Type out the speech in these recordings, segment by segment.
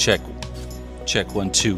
Check. Check 1 2.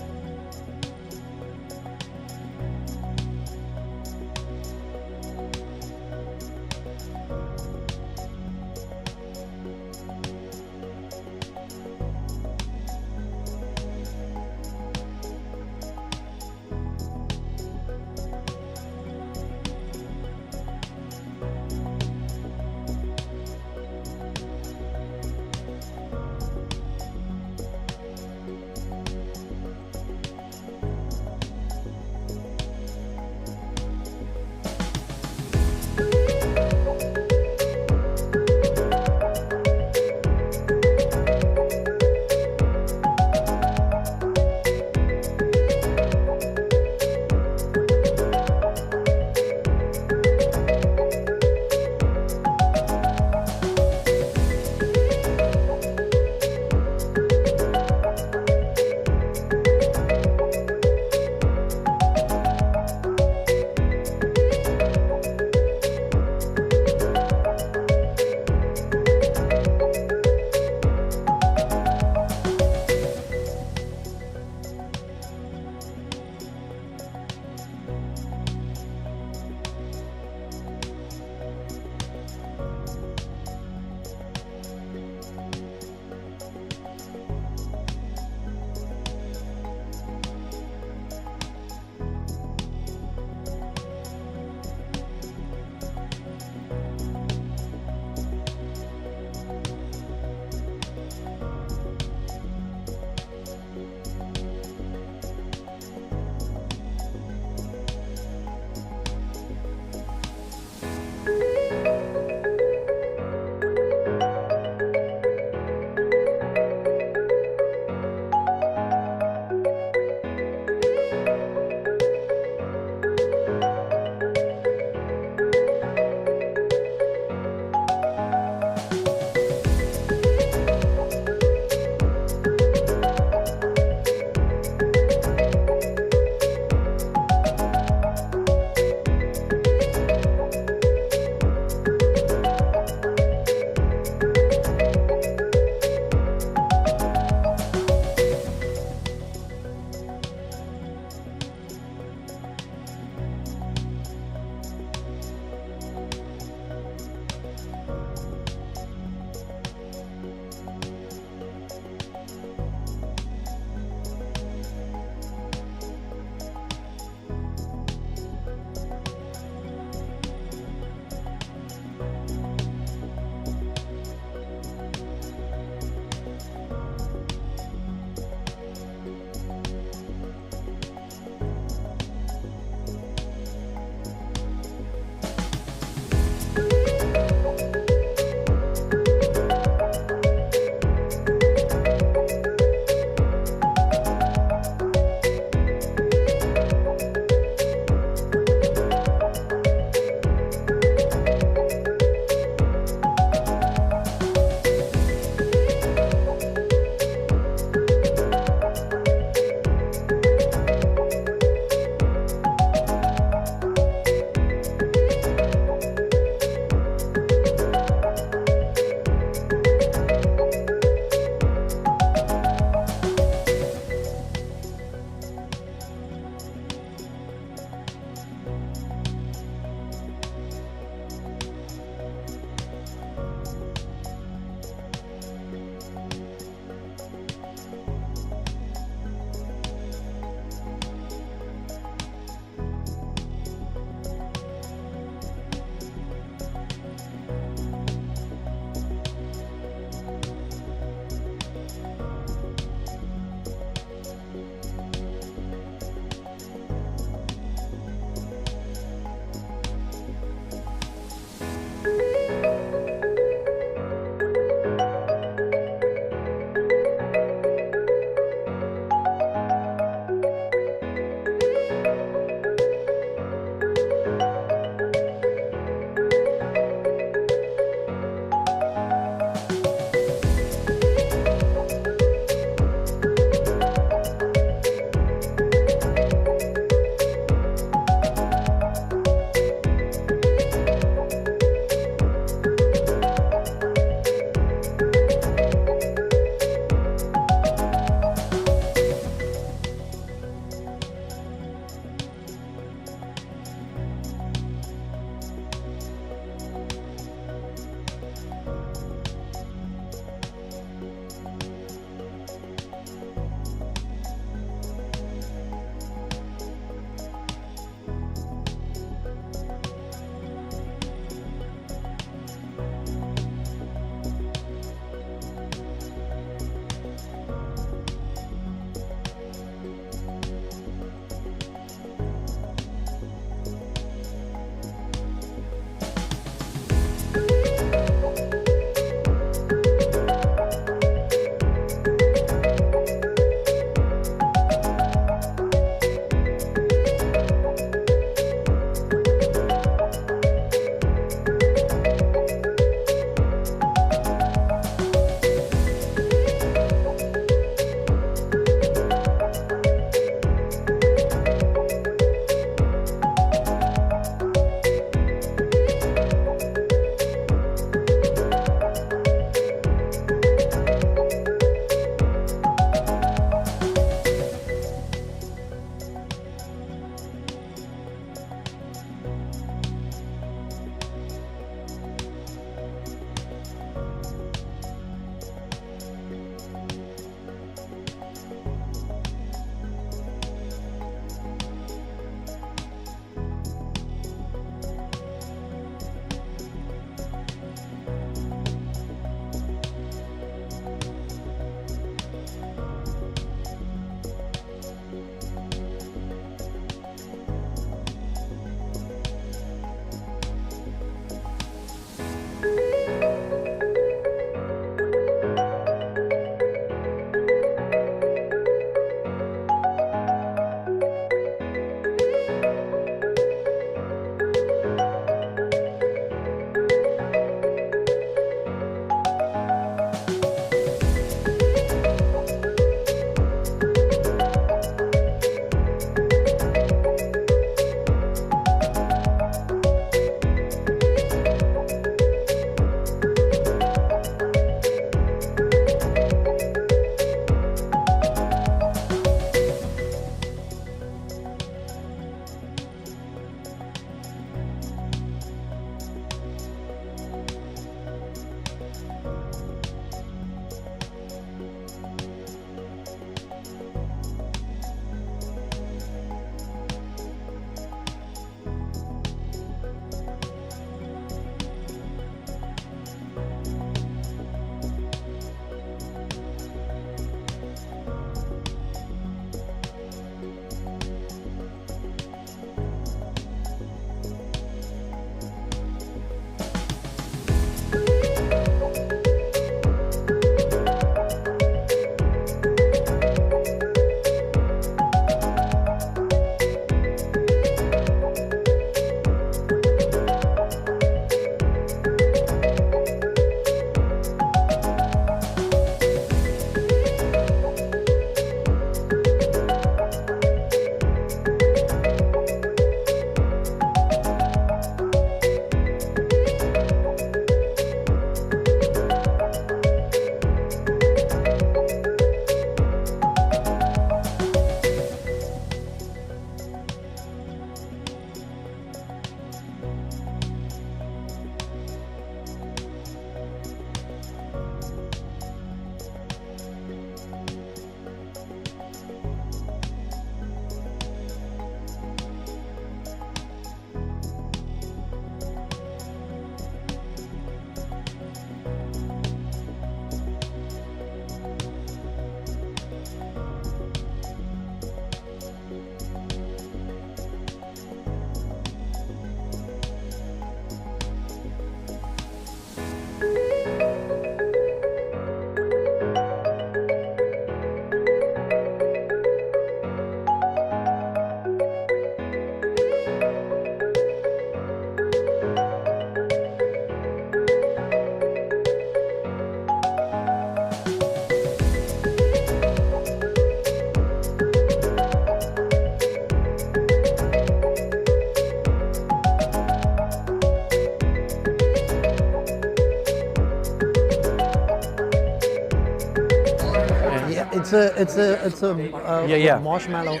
Yeah. marshmallow.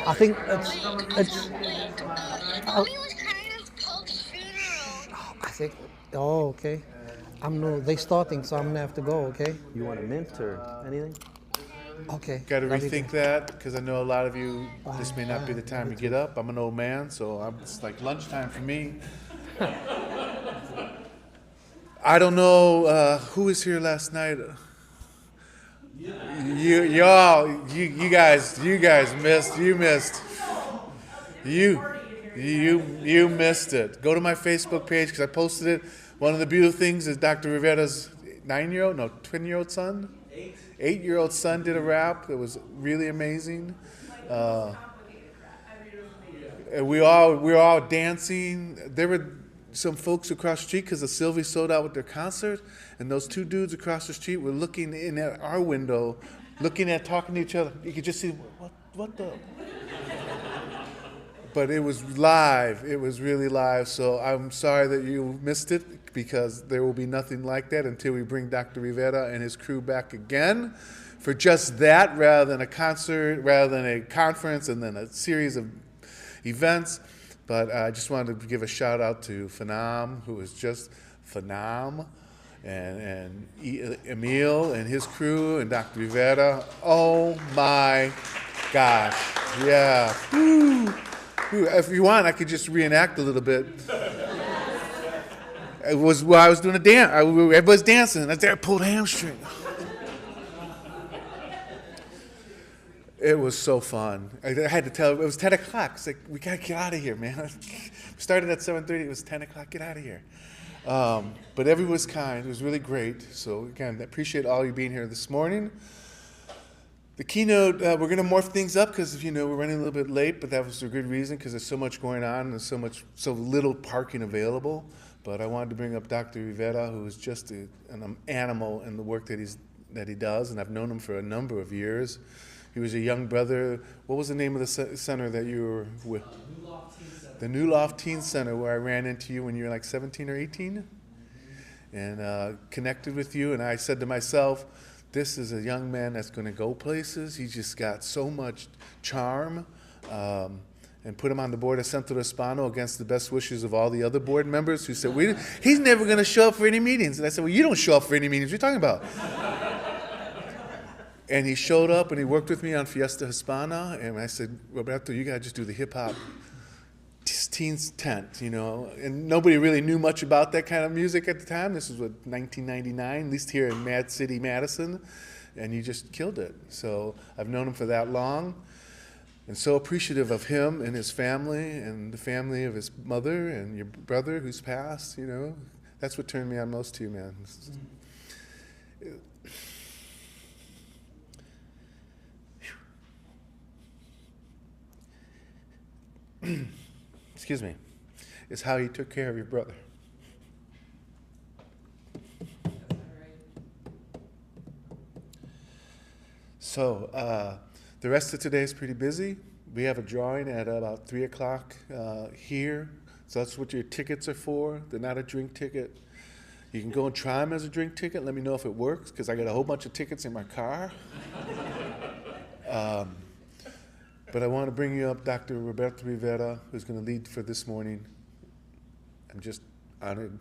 I think it's. Emile was kind of post-funeral. I think. Oh, okay. I'm no. They starting, so I'm gonna have to go. Okay. You want a mint or anything? Okay. Got to Love you rethink too. that because I know a lot of you, this may not be the time you get up. I'm an old man, so it's like lunchtime for me. I don't know who was here last night. You guys missed. You missed it. Go to my Facebook page because I posted it. One of the beautiful things is Dr. Rivera's 10-year-old son. 8-year-old son did a rap that was really amazing. We were all dancing. There were some folks across the street because the Sylvie sold out with their concert, and those two dudes across the street were looking in at our window, talking to each other. You could just see what the. But it was live. It was really live. So I'm sorry that you missed it because there will be nothing like that until we bring Dr. Rivera and his crew back again for just that, rather than a concert, rather than a conference, and then a series of events. But I just wanted to give a shout out to Phenom, who is just Phenom, and Emile and his crew, and Dr. Rivera. Oh my gosh. Yeah. Woo. If you want, I could just reenact a little bit. It was while I was doing a dance. Everybody's dancing. I pulled a hamstring. It was so fun. I had to tell. It was 10 o'clock. It's like, we gotta get out of here, man. We started at 7:30. It was 10 o'clock. Get out of here. But everyone was kind. It was really great. So again, I appreciate all you being here this morning. The keynote, we're going to morph things up because we're running a little bit late, but that was a good reason because there's so much going on and there's so little parking available. But I wanted to bring up Dr. Rivera, who is just an animal in the work that he does, and I've known him for a number of years. He was a young brother. What was the name of the center that you were with? New Loft Teen Center. The New Loft Teen Center, where I ran into you when you were like 17 or 18, and connected with you. And I said to myself, this is a young man that's going to go places. He's just got so much charm, and put him on the board of Centro Hispano against the best wishes of all the other board members who said, he's never going to show up for any meetings. And I said, well, you don't show up for any meetings. What are you talking about? And he showed up and he worked with me on Fiesta Hispana. And I said, Roberto, you got to just do the hip-hop teens tent, and nobody really knew much about that kind of music at the time. This was 1999, at least here in Mad City, Madison, and you just killed it. So I've known him for that long, and so appreciative of him and his family and the family of his mother and your brother who's passed. That's what turned me on most to you, man. Excuse me, is how you took care of your brother. So the rest of today is pretty busy. We have a drawing at about 3 o'clock here. So that's what your tickets are for. They're not a drink ticket. You can go and try them as a drink ticket. Let me know if it works, because I got a whole bunch of tickets in my car. But I want to bring you up Dr. Roberto Rivera, who's going to lead for this morning. I'm just honored.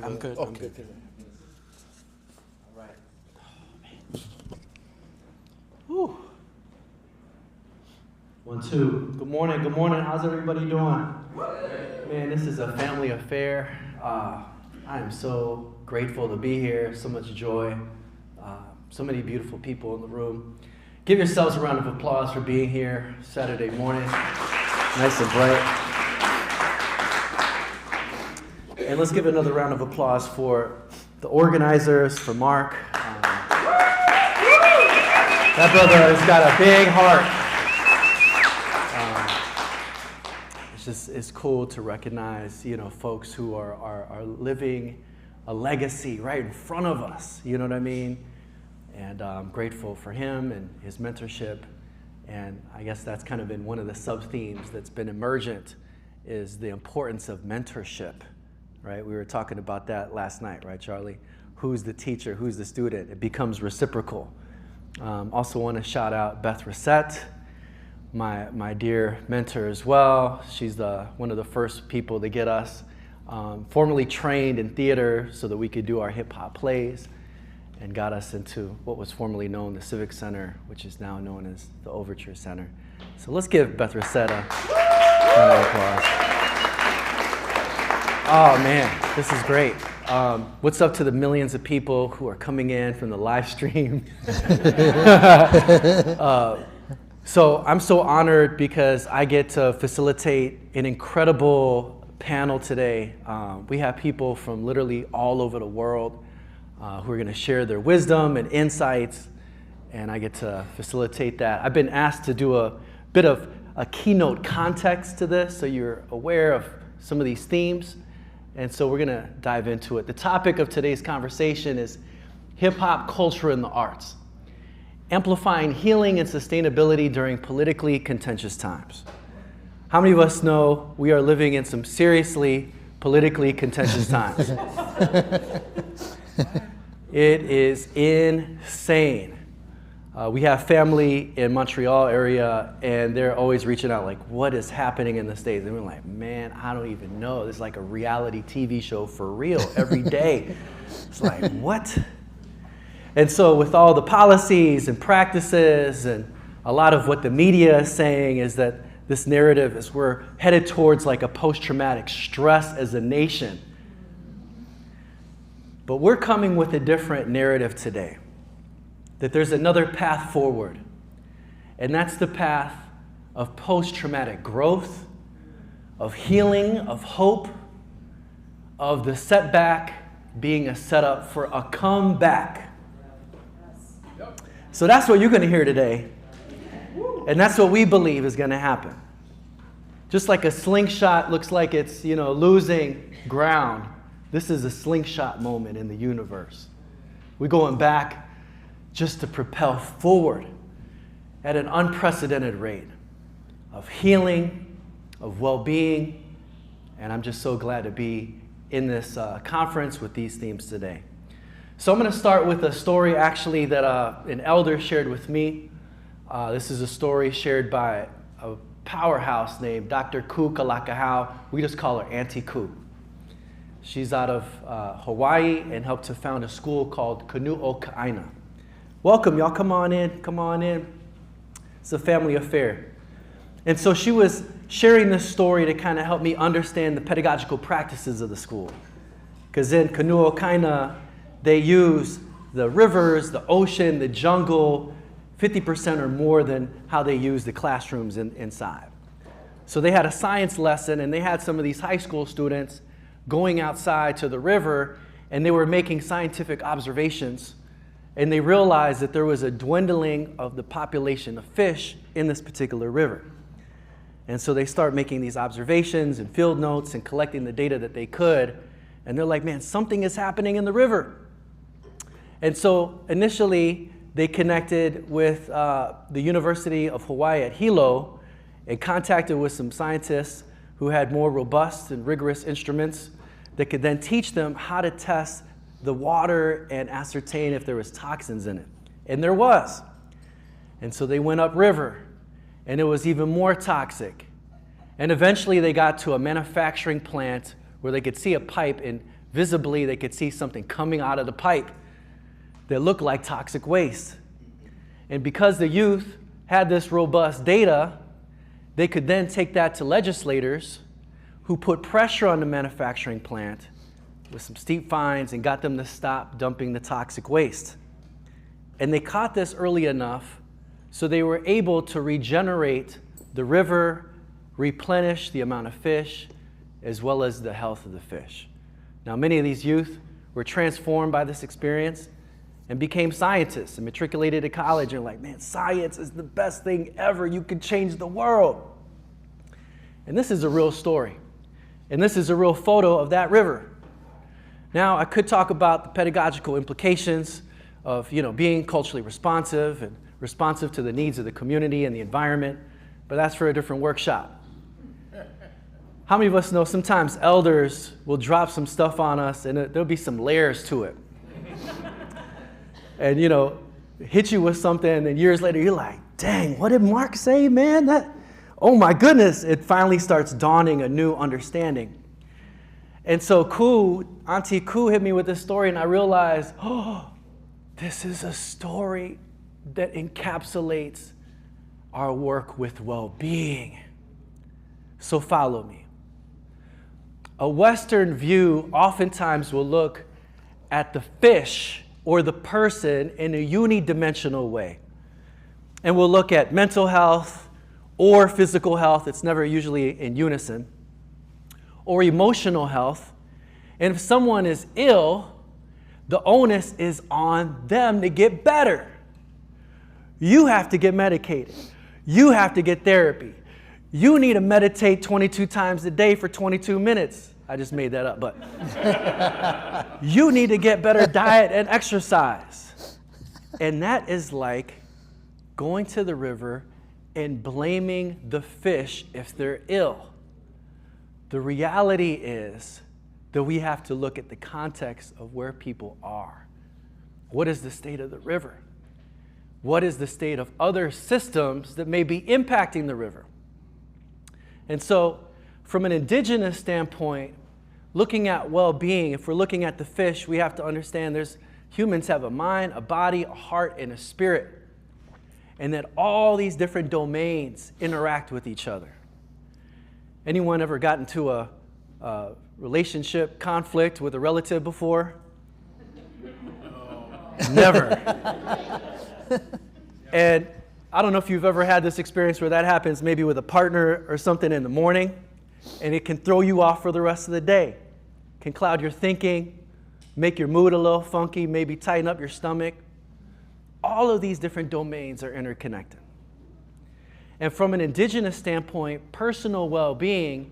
I'm good. Okay. I'm good. All right. Oh, man. Whew. 1, 2. Good morning. Good morning. How's everybody doing? Man, this is a family affair. I am so grateful to be here. So much joy. So many beautiful people in the room. Give yourselves a round of applause for being here Saturday morning. Nice and bright. And let's give another round of applause for the organizers, for Mark. That brother has got a big heart. It's cool to recognize, folks who are living a legacy right in front of us. You know what I mean? And I'm grateful for him and his mentorship. And I guess that's kind of been one of the sub-themes that's been emergent, is the importance of mentorship, right? We were talking about that last night, right, Charlie? Who's the teacher, who's the student? It becomes reciprocal. Also want to shout out Beth Reset, my dear mentor as well. She's one of the first people to get us formally trained in theater so that we could do our hip-hop plays, and got us into what was formerly known as the Civic Center, which is now known as the Overture Center. So let's give Beth Reset a round of applause. Oh man, this is great. What's up to the millions of people who are coming in from the live stream? So I'm so honored because I get to facilitate an incredible panel today. We have people from literally all over the world who are going to share their wisdom and insights, and I get to facilitate that. I've been asked to do a bit of a keynote context to this so you're aware of some of these themes, and so we're going to dive into it. The topic of today's conversation is hip-hop culture and the arts, amplifying healing and sustainability during politically contentious times. How many of us know we are living in some seriously politically contentious times? It is insane. We have family in Montreal area, and they're always reaching out like, what is happening in the States? And we're like, man, I don't even know. It's like a reality TV show for real every day. It's like, what? And so with all the policies and practices and a lot of what the media is saying is that this narrative is we're headed towards like a post-traumatic stress as a nation. But we're coming with a different narrative today, that there's another path forward, and that's the path of post-traumatic growth, of healing, of hope, of the setback being a setup for a comeback. So that's what you're going to hear today, and that's what we believe is going to happen. Just like a slingshot looks like it's, losing ground, this is a slingshot moment in the universe. We're going back just to propel forward at an unprecedented rate of healing, of well-being, and I'm just so glad to be in this conference with these themes today. So I'm going to start with a story actually that an elder shared with me. This is a story shared by a powerhouse named Dr. Ku Kalakahau. We just call her Auntie Ku. She's out of Hawaii and helped to found a school called Kanu'o Ka'aina. Welcome, y'all. Come on in. Come on in. It's a family affair. And so she was sharing this story to kind of help me understand the pedagogical practices of the school. Because in Kanu'o Ka'aina, they use the rivers, the ocean, the jungle, 50% or more than how they use the classrooms inside. So they had a science lesson, and they had some of these high school students going outside to the river, and they were making scientific observations, and they realized that there was a dwindling of the population of fish in this particular river. And so they start making these observations and field notes and collecting the data that they could, and they're like, man, something is happening in the river. And so initially they connected with the University of Hawaii at Hilo and contacted with some scientists who had more robust and rigorous instruments that could then teach them how to test the water and ascertain if there was toxins in it. And there was. And so they went upriver, and it was even more toxic. And eventually they got to a manufacturing plant where they could see a pipe, and visibly they could see something coming out of the pipe that looked like toxic waste. And because the youth had this robust data, they could then take that to legislators who put pressure on the manufacturing plant with some steep fines and got them to stop dumping the toxic waste. And they caught this early enough so they were able to regenerate the river, replenish the amount of fish, as well as the health of the fish. Now, many of these youth were transformed by this experience and became scientists and matriculated to college and like, man, science is the best thing ever. You can change the world. And this is a real story. And this is a real photo of that river. Now, I could talk about the pedagogical implications of, being culturally responsive and responsive to the needs of the community and the environment, but that's for a different workshop. How many of us know sometimes elders will drop some stuff on us and there'll be some layers to it? And, hit you with something, and years later you're like, dang, what did Mark say, man? Oh my goodness, it finally starts dawning a new understanding. And so Auntie Koo hit me with this story, and I realized, this is a story that encapsulates our work with well-being. So follow me. A Western view oftentimes will look at the fish or the person in a unidimensional way. And we'll look at mental health or physical health, it's never usually in unison, or emotional health. And if someone is ill, the onus is on them to get better. You have to get medicated. You have to get therapy. You need to meditate 22 times a day for 22 minutes. I just made that up, but you need to get better diet and exercise. And that is like going to the river and blaming the fish if they're ill. The reality is that we have to look at the context of where people are. What is the state of the river? What is the state of other systems that may be impacting the river? And so, from an indigenous standpoint, looking at well-being, if we're looking at the fish, we have to understand humans have a mind, a body, a heart, and a spirit. And that all these different domains interact with each other. Anyone ever got into a relationship conflict with a relative before? Never. And I don't know if you've ever had this experience where that happens maybe with a partner or something in the morning, and it can throw you off for the rest of the day. Can cloud your thinking, make your mood a little funky, maybe tighten up your stomach. All of these different domains are interconnected. And from an indigenous standpoint, personal well-being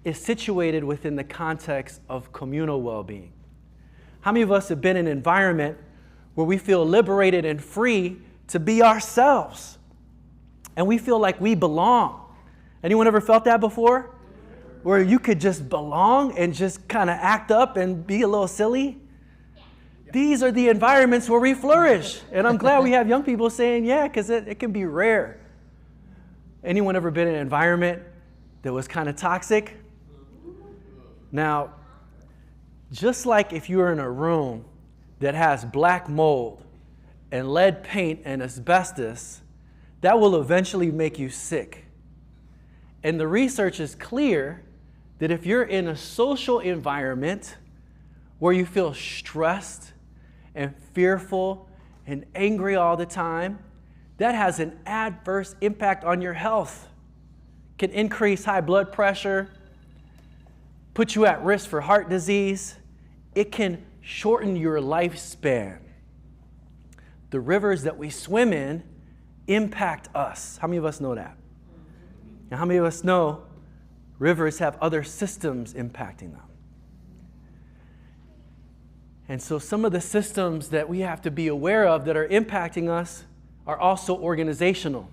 is situated within the context of communal well-being. How many of us have been in an environment where we feel liberated and free to be ourselves? And we feel like we belong. Anyone ever felt that before? Where you could just belong and just kind of act up and be a little silly? These are the environments where we flourish. And I'm glad we have young people saying, yeah, because it can be rare. Anyone ever been in an environment that was kind of toxic? Now, just like if you were in a room that has black mold and lead paint and asbestos, that will eventually make you sick. And the research is clear that if you're in a social environment where you feel stressed and fearful and angry all the time, that has an adverse impact on your health. Can increase high blood pressure, put you at risk for heart disease. It can shorten your lifespan. The rivers that we swim in impact us. How many of us know that? Now, how many of us know rivers have other systems impacting them? And so some of the systems that we have to be aware of that are impacting us are also organizational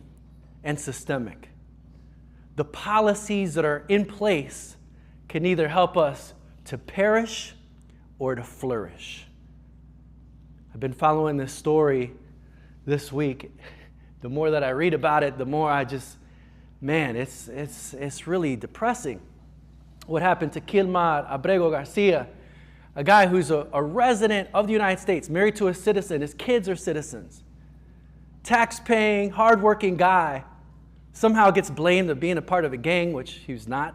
and systemic. The policies that are in place can either help us to perish or to flourish. I've been following this story this week. The more that I read about it, the more I just, man, it's really depressing. What happened to Kilmar Abrego Garcia, a guy who's a resident of the United States, married to a citizen, his kids are citizens, tax-paying, hardworking guy, somehow gets blamed of being a part of a gang, which he was not.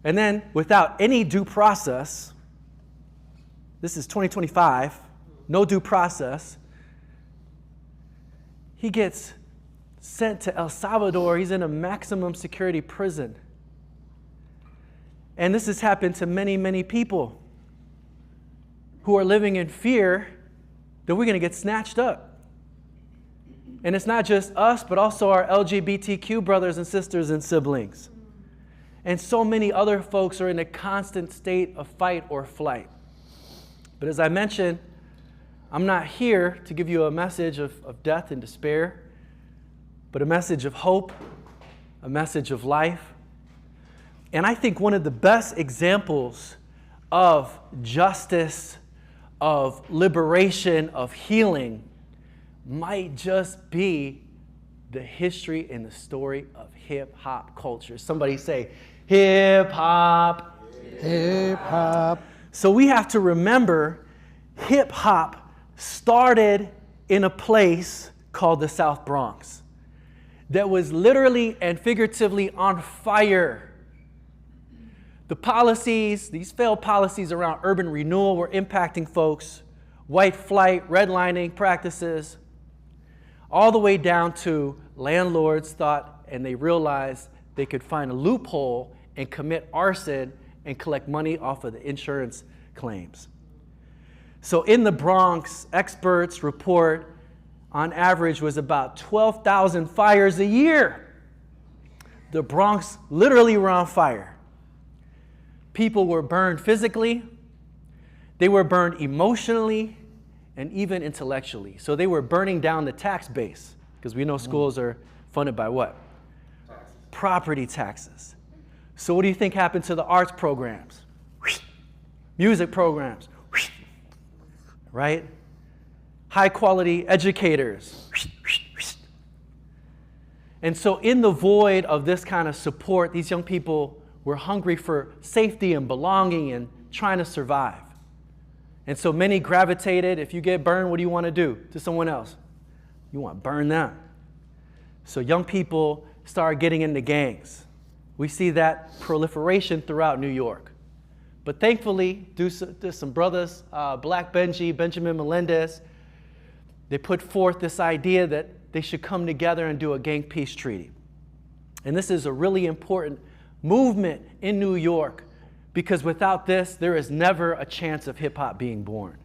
And then, without any due process, this is 2025, no due process, he gets sent to El Salvador. He's in a maximum security prison. And this has happened to many, many people who are living in fear that we're going to get snatched up. And it's not just us, but also our LGBTQ brothers and sisters and siblings. And so many other folks are in a constant state of fight or flight. But as I mentioned, I'm not here to give you a message of death and despair, but a message of hope, a message of life. And I think one of the best examples of justice, of liberation, of healing might just be the history and the story of hip-hop culture. Somebody say, hip-hop. Hip-hop. So we have to remember hip-hop started in a place called the South Bronx that was literally and figuratively on fire. The policies, these failed policies around urban renewal were impacting folks, white flight, redlining practices, all the way down to landlords thought and they realized they could find a loophole and commit arson and collect money off of the insurance claims. So in the Bronx, experts report on average was about 12,000 fires a year. The Bronx literally were on fire. People were burned physically, they were burned emotionally, and even intellectually. So they were burning down the tax base, because we know schools are funded by what? Taxes. Property taxes. So what do you think happened to the arts programs? Music programs, right? High quality educators. And so in the void of this kind of support, these young people were hungry for safety and belonging and trying to survive. And so many gravitated. If you get burned, what do you want to do to someone else? You want to burn them. So young people started getting into gangs. We see that proliferation throughout New York. But thankfully, due to some brothers, Black Benjamin Melendez, they put forth this idea that they should come together and do a gang peace treaty. And this is a really important movement in New York, because without this, there is never a chance of hip-hop being born.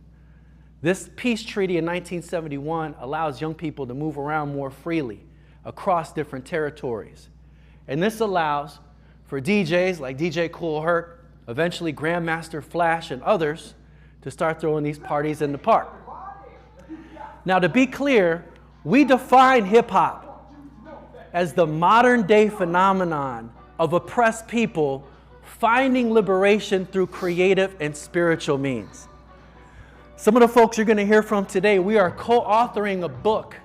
This peace treaty in 1971 allows young people to move around more freely across different territories. And this allows for DJs like DJ Kool Herc, eventually Grandmaster Flash and others, to start throwing these parties in the park. Now, to be clear, we define hip-hop as the modern-day phenomenon of oppressed people finding liberation through creative and spiritual means. Some of the folks you're going to hear from today, we are co-authoring a book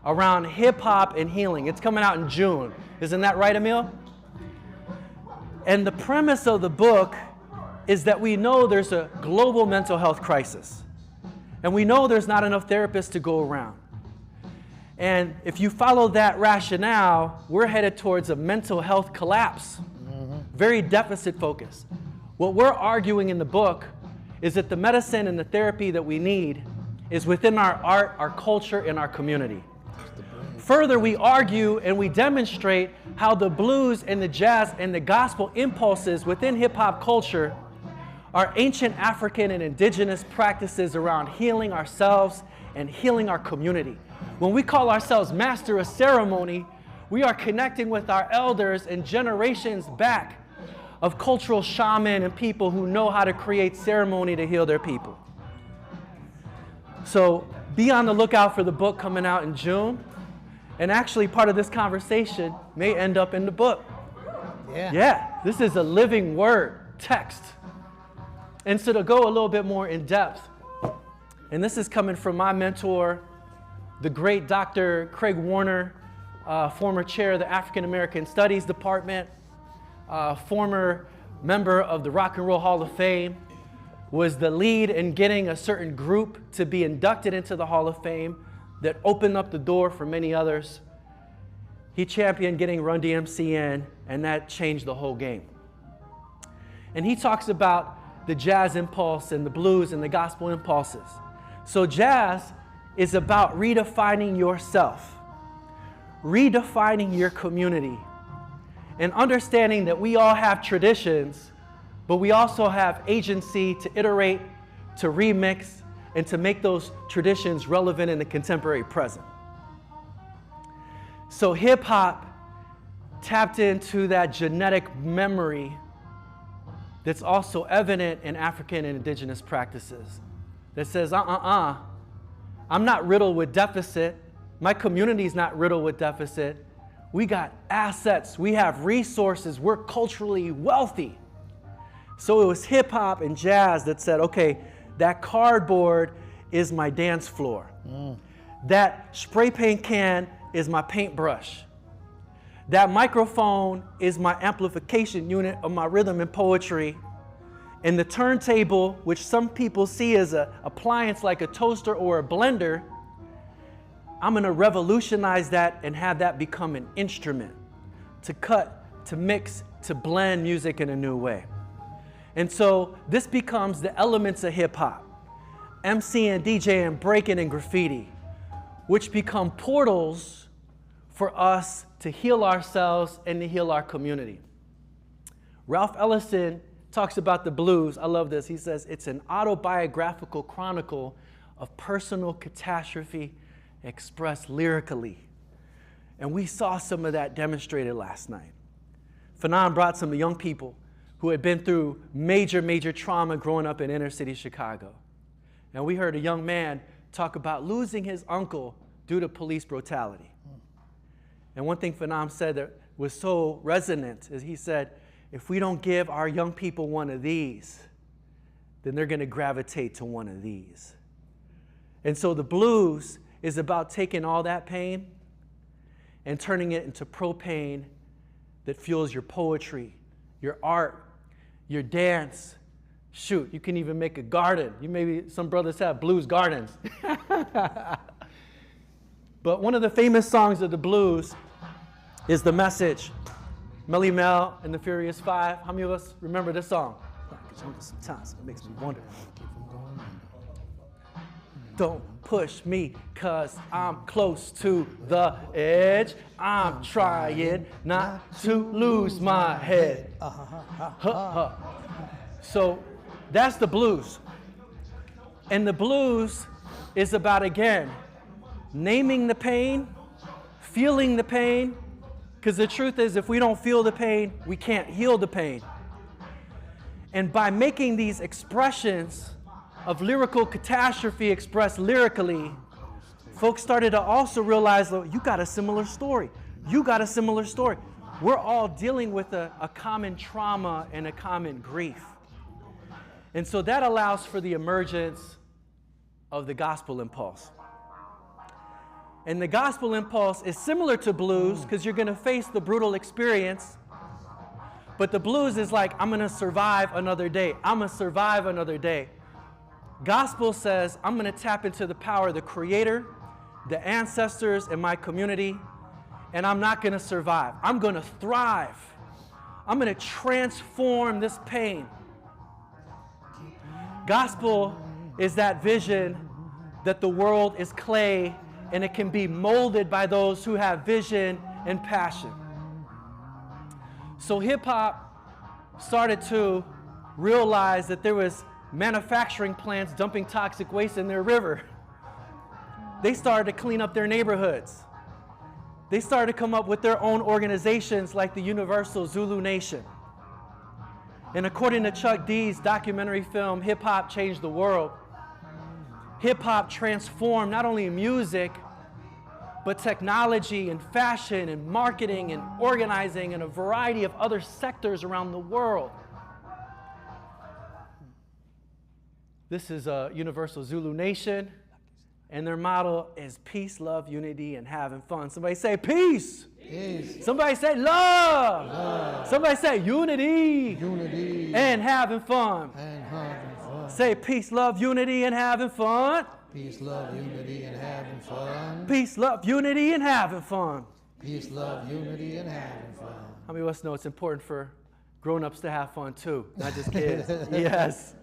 around hip-hop and healing. It's coming out in June. Isn't that right, Emile? And the premise of the book is that we know there's a global mental health crisis. And we know there's not enough therapists to go around. And if you follow that rationale, we're headed towards a mental health collapse. Very deficit focused. What we're arguing in the book is that the medicine and the therapy that we need is within our art, our culture, and our community. Further, we argue and we demonstrate how the blues and the jazz and the gospel impulses within hip-hop culture are ancient African and indigenous practices around healing ourselves and healing our community. When we call ourselves master of ceremony, we are connecting with our elders and generations back of cultural shaman and people who know how to create ceremony to heal their people. So be on the lookout for the book coming out in June. And actually part of this conversation may end up in the book. Yeah, this is a living word, text. And so to go a little bit more in depth, and this is coming from my mentor, the great Dr. Craig Warner, former chair of the African American Studies Department, former member of the Rock and Roll Hall of Fame, was the lead in getting a certain group to be inducted into the Hall of Fame that opened up the door for many others. He championed getting Run DMC in, and that changed the whole game. And he talks about the jazz impulse and the blues and the gospel impulses. So jazz is about redefining yourself, redefining your community, and understanding that we all have traditions, but we also have agency to iterate, to remix, and to make those traditions relevant in the contemporary present. So hip-hop tapped into that genetic memory that's also evident in African and indigenous practices that says, I'm not riddled with deficit. My community's not riddled with deficit. We got assets. We have resources. We're culturally wealthy. So it was hip hop and jazz that said, okay, that cardboard is my dance floor. That spray paint can is my paintbrush. That microphone is my amplification unit of my rhythm and poetry. And the turntable, which some people see as an appliance like a toaster or a blender, I'm going to revolutionize that and have that become an instrument to cut, to mix, to blend music in a new way. And so this becomes the elements of hip hop, MCing, DJing, breaking, and graffiti, which become portals for us to heal ourselves and to heal our community. Ralph Ellison talks about the blues. I love this. He says, it's an autobiographical chronicle of personal catastrophe expressed lyrically. And we saw some of that demonstrated last night. Fanon brought some young people who had been through major, major trauma growing up in inner city Chicago. And we heard a young man talk about losing his uncle due to police brutality. And one thing Fanon said that was so resonant is he said, if we don't give our young people one of these, then they're going to gravitate to one of these. And so the blues is about taking all that pain and turning it into propane that fuels your poetry, your art, your dance. Shoot, you can even make a garden. Maybe some brothers have blues gardens. But one of the famous songs of the blues is The Message. Emile and the Furious Five. How many of us remember this song? Sometimes it makes me wonder. Don't push me, cause I'm close to the edge. I'm trying not to lose my head. So that's the blues. And the blues is about, again, naming the pain, feeling the pain, because the truth is, if we don't feel the pain, we can't heal the pain. And by making these expressions of lyrical catastrophe expressed lyrically, folks started to also realize, well, you got a similar story. You got a similar story. We're all dealing with a common trauma and a common grief. And so that allows for the emergence of the gospel impulse. And the gospel impulse is similar to blues because you're going to face the brutal experience. But the blues is like, I'm going to survive another day. I'm going to survive another day. Gospel says, I'm going to tap into the power of the Creator, the ancestors, and my community, and I'm not going to survive. I'm going to thrive. I'm going to transform this pain. Gospel is that vision that the world is clay and it can be molded by those who have vision and passion. So hip-hop started to realize that there was manufacturing plants dumping toxic waste in their river. They started to clean up their neighborhoods. They started to come up with their own organizations like the Universal Zulu Nation. And according to Chuck D's documentary film, Hip Hop Changed the World, hip hop transformed not only music, but technology and fashion and marketing and organizing and a variety of other sectors around the world. This is a Universal Zulu Nation, and their motto is peace, love, unity, and having fun. Somebody say peace. Peace. Somebody say love. Love. Somebody say unity. Unity. And having fun. And having fun. Say peace, love, unity, and having fun. Peace, love, unity, and having fun. Peace, love, unity, and having fun. Peace, love, unity, and having fun. How many of us know it's important for grown-ups to have fun too, not just kids? Yes.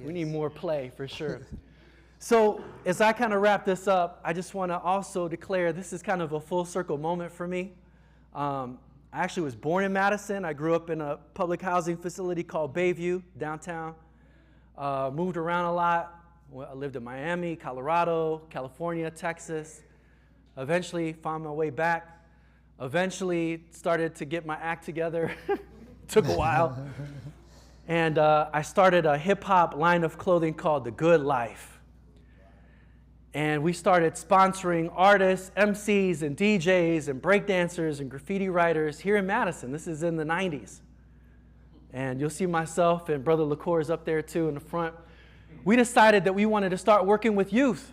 We need more play for sure. So as I kind of wrap this up, I just want to also declare this is kind of a full circle moment for me. I actually was born in Madison. I grew up in a public housing facility called Bayview, downtown. Moved around a lot. I lived in Miami, Colorado, California, Texas. Eventually found my way back. Eventually started to get my act together. Took a while. And I started a hip-hop line of clothing called The Good Life. And we started sponsoring artists, MCs, and DJs, and breakdancers, and graffiti writers here in Madison. This is in the 90s. And you'll see myself and Brother LaCour is up there too in the front. We decided that we wanted to start working with youth.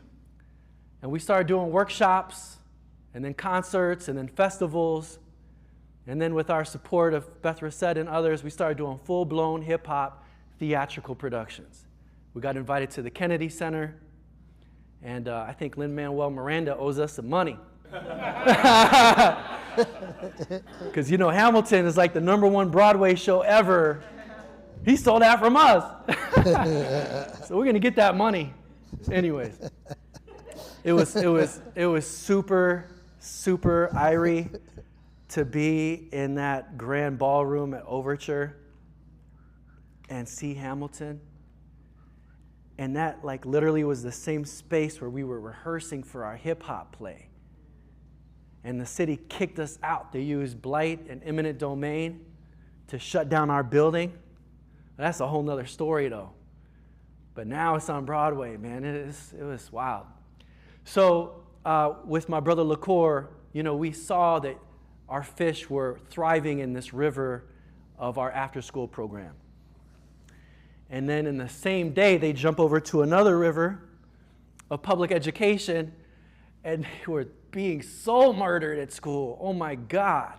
And we started doing workshops, and then concerts, and then festivals. And then with our support of Beth Reset and others, we started doing full-blown hip-hop theatrical productions. We got invited to the Kennedy Center, and I think Lin-Manuel Miranda owes us some money. Because, you know, Hamilton is like the #1 Broadway show ever. He stole that from us. So we're going to get that money. Anyways, it was super, super irie to be in that grand ballroom at Overture and see Hamilton. And that like literally was the same space where we were rehearsing for our hip hop play. And the city kicked us out. They used blight and eminent domain to shut down our building. That's a whole nother story though. But now it's on Broadway, man. It was wild. So with my brother LaCour, you know, we saw that our fish were thriving in this river of our after-school program. And then in the same day, they jump over to another river of public education, and they were being soul murdered at school. Oh my God.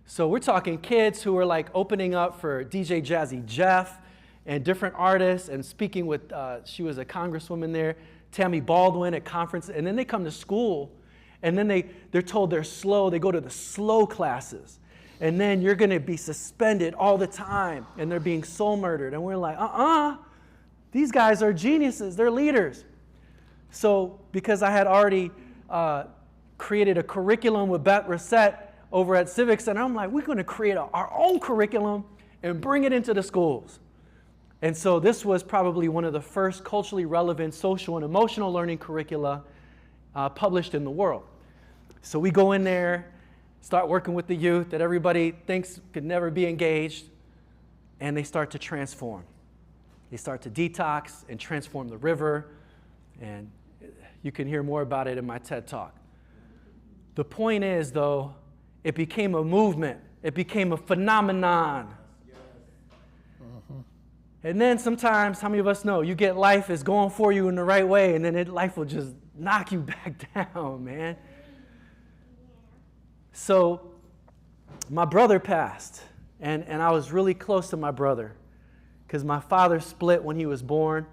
So we're talking kids who were like opening up for DJ Jazzy Jeff and different artists and speaking with, she was a congresswoman there, Tammy Baldwin at conference, and then they come to school and then they're told they're slow. They go to the slow classes. And then you're going to be suspended all the time. And they're being soul murdered. And we're like, these guys are geniuses. They're leaders. So because I had already created a curriculum with Beth Reset over at Civic Center, I'm like, we're going to create our own curriculum and bring it into the schools. And so this was probably one of the first culturally relevant social and emotional learning curricula published in the world. So we go in there, start working with the youth that everybody thinks could never be engaged, and they start to transform. They start to detox and transform the river, and you can hear more about it in my TED Talk. The point is, though, it became a movement. It became a phenomenon. And then sometimes, how many of us know, you get life is going for you in the right way, and then life will just knock you back down, man. So my brother passed, and I was really close to my brother because my father split when he was born.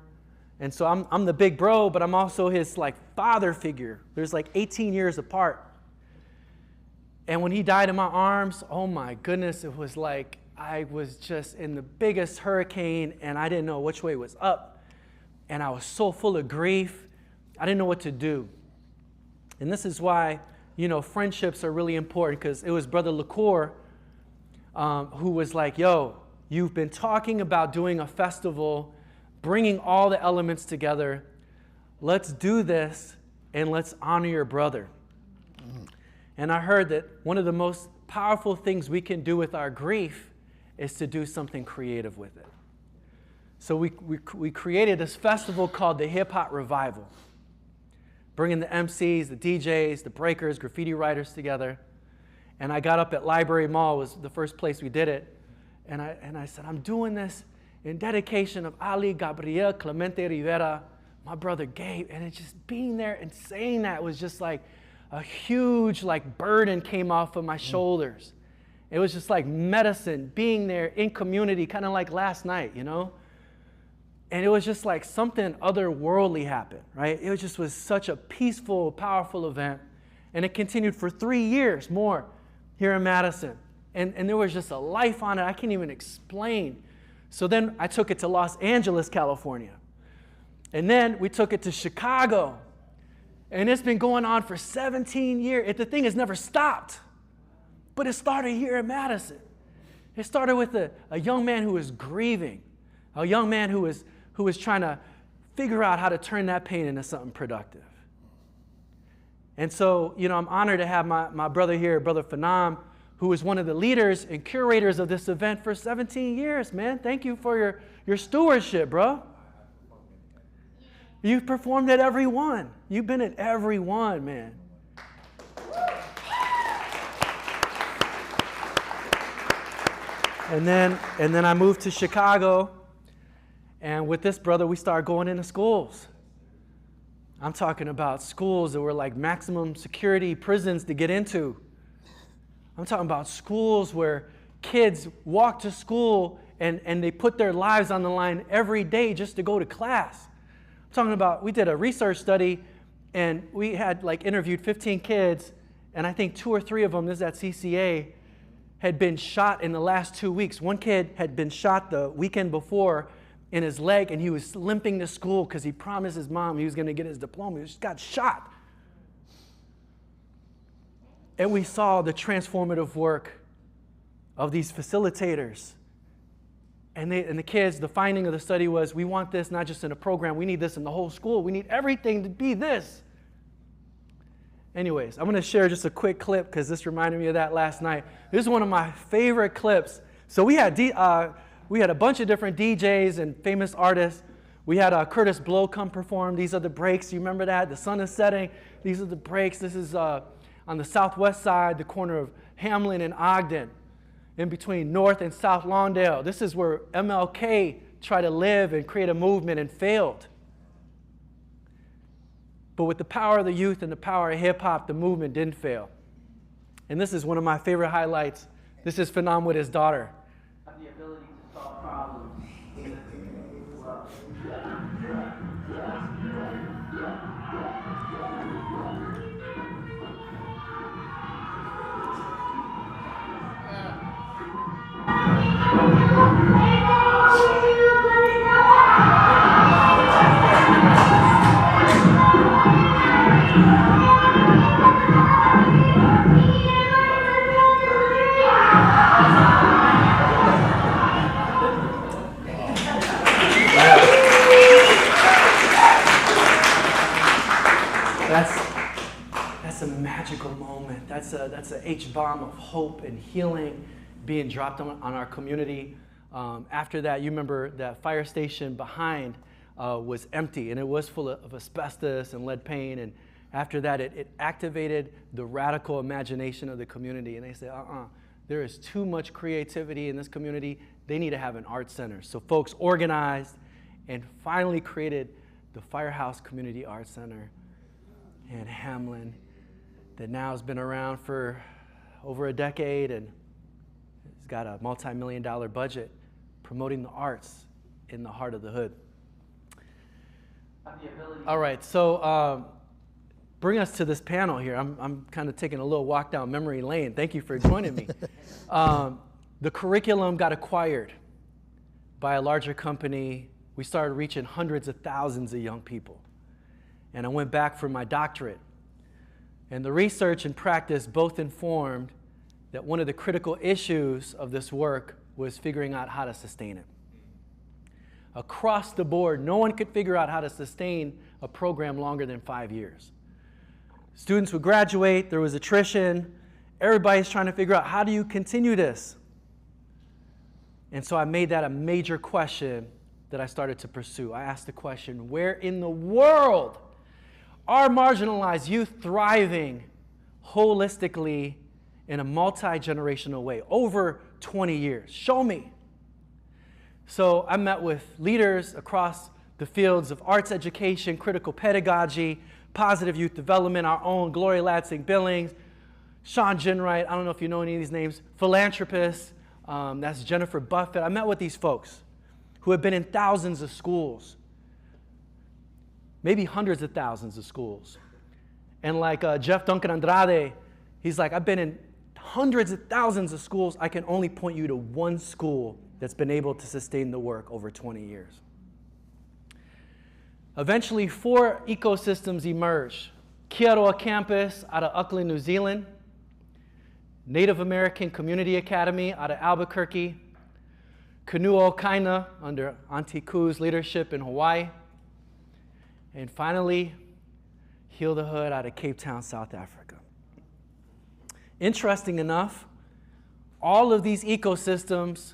And so I'm the big bro, but I'm also his like father figure. There's like 18 years apart. And when he died in my arms, oh my goodness, it was like I was just in the biggest hurricane and I didn't know which way was up. And I was so full of grief, I didn't know what to do. And this is why, you know, friendships are really important, because it was Brother LaCour who was like, yo, you've been talking about doing a festival, bringing all the elements together. Let's do this and let's honor your brother. And I heard that one of the most powerful things we can do with our grief is to do something creative with it. So we created this festival called the Hip Hop Revival, bringing the MCs, the DJs, the breakers, graffiti writers together. And I got up at Library Mall, was the first place we did it. And I said, I'm doing this in dedication of Ali, Gabriel, Clemente Rivera, my brother Gabe. And it's just being there and saying that was just like a huge like burden came off of my shoulders. It was just like medicine, being there in community, kind of like last night, you know? And it was just like something otherworldly happened, right? It was such a peaceful, powerful event. And it continued for 3 years more here in Madison. And there was just a life on it I can't even explain. So then I took it to Los Angeles, California. And then we took it to Chicago. And it's been going on for 17 years. The thing has never stopped. But it started here in Madison. It started with a young man who was grieving, a young man who was trying to figure out how to turn that pain into something productive. And so, you know, I'm honored to have my brother here, Brother Phanam, who was one of the leaders and curators of this event for 17 years, man. Thank you for your stewardship, bro. You've performed at every one. You've been at every one, man. And then I moved to Chicago, and with this brother, we started going into schools. I'm talking about schools that were like maximum security prisons to get into. I'm talking about schools where kids walk to school and they put their lives on the line every day just to go to class. I'm talking about, we did a research study, and we had like interviewed 15 kids, and I think 2 or 3 of them, this is at CCA, had been shot in the last 2 weeks. One kid had been shot the weekend before in his leg, and he was limping to school because he promised his mom he was going to get his diploma. He just got shot. And we saw the transformative work of these facilitators. And the kids, the finding of the study was, we want this not just in a program, we need this in the whole school. We need everything to be this. Anyways, I'm going to share just a quick clip because this reminded me of that last night. This is one of my favorite clips. So we had a bunch of different DJs and famous artists. We had Curtis Blow come perform. These are the breaks. You remember that? The sun is setting. These are the breaks. This is on the southwest side, the corner of Hamlin and Ogden, in between North and South Lawndale. This is where MLK tried to live and create a movement and failed. But with the power of the youth and the power of hip-hop, the movement didn't fail. And this is one of my favorite highlights. This is Phenom with his daughter. Have the ability to solve problems. That's a magical moment. That's a H-bomb of hope and healing being dropped on our community. After that, you remember that fire station behind was empty, and it was full of asbestos and lead paint. And after that, it activated the radical imagination of the community. And they said, there is too much creativity in this community. They need to have an art center. So folks organized and finally created the Firehouse Community Art Center in Hamlin that now has been around for over a decade, and it's got a multi-million-dollar budget promoting the arts in the heart of the hood. All right, so bring us to this panel here. I'm kind of taking a little walk down memory lane. Thank you for joining me. The curriculum got acquired by a larger company. We started reaching hundreds of thousands of young people. And I went back for my doctorate. And the research and practice both informed that one of the critical issues of this work was figuring out how to sustain it. Across the board, no one could figure out how to sustain a program longer than 5 years. Students would graduate, there was attrition, everybody's trying to figure out, how do you continue this? And so I made that a major question that I started to pursue. I asked the question, where in the world are marginalized youth thriving holistically in a multi-generational way, over 20 years? Show me. So I met with leaders across the fields of arts education, critical pedagogy, positive youth development, our own Gloria Lansing-Billings, Sean Ginwright, I don't know if you know any of these names, philanthropists, that's Jennifer Buffett. I met with these folks who have been in thousands of schools, maybe hundreds of thousands of schools. And like Jeff Duncan Andrade, he's like, I've been in hundreds of thousands of schools. I can only point you to one school that's been able to sustain the work over 20 years. Eventually, 4 ecosystems emerged. Kiaroa Campus out of Auckland, New Zealand, Native American Community Academy out of Albuquerque, Kanua Kaina under Auntie Ku's leadership in Hawaii, and finally, Heal the Hood out of Cape Town, South Africa. Interesting enough, all of these ecosystems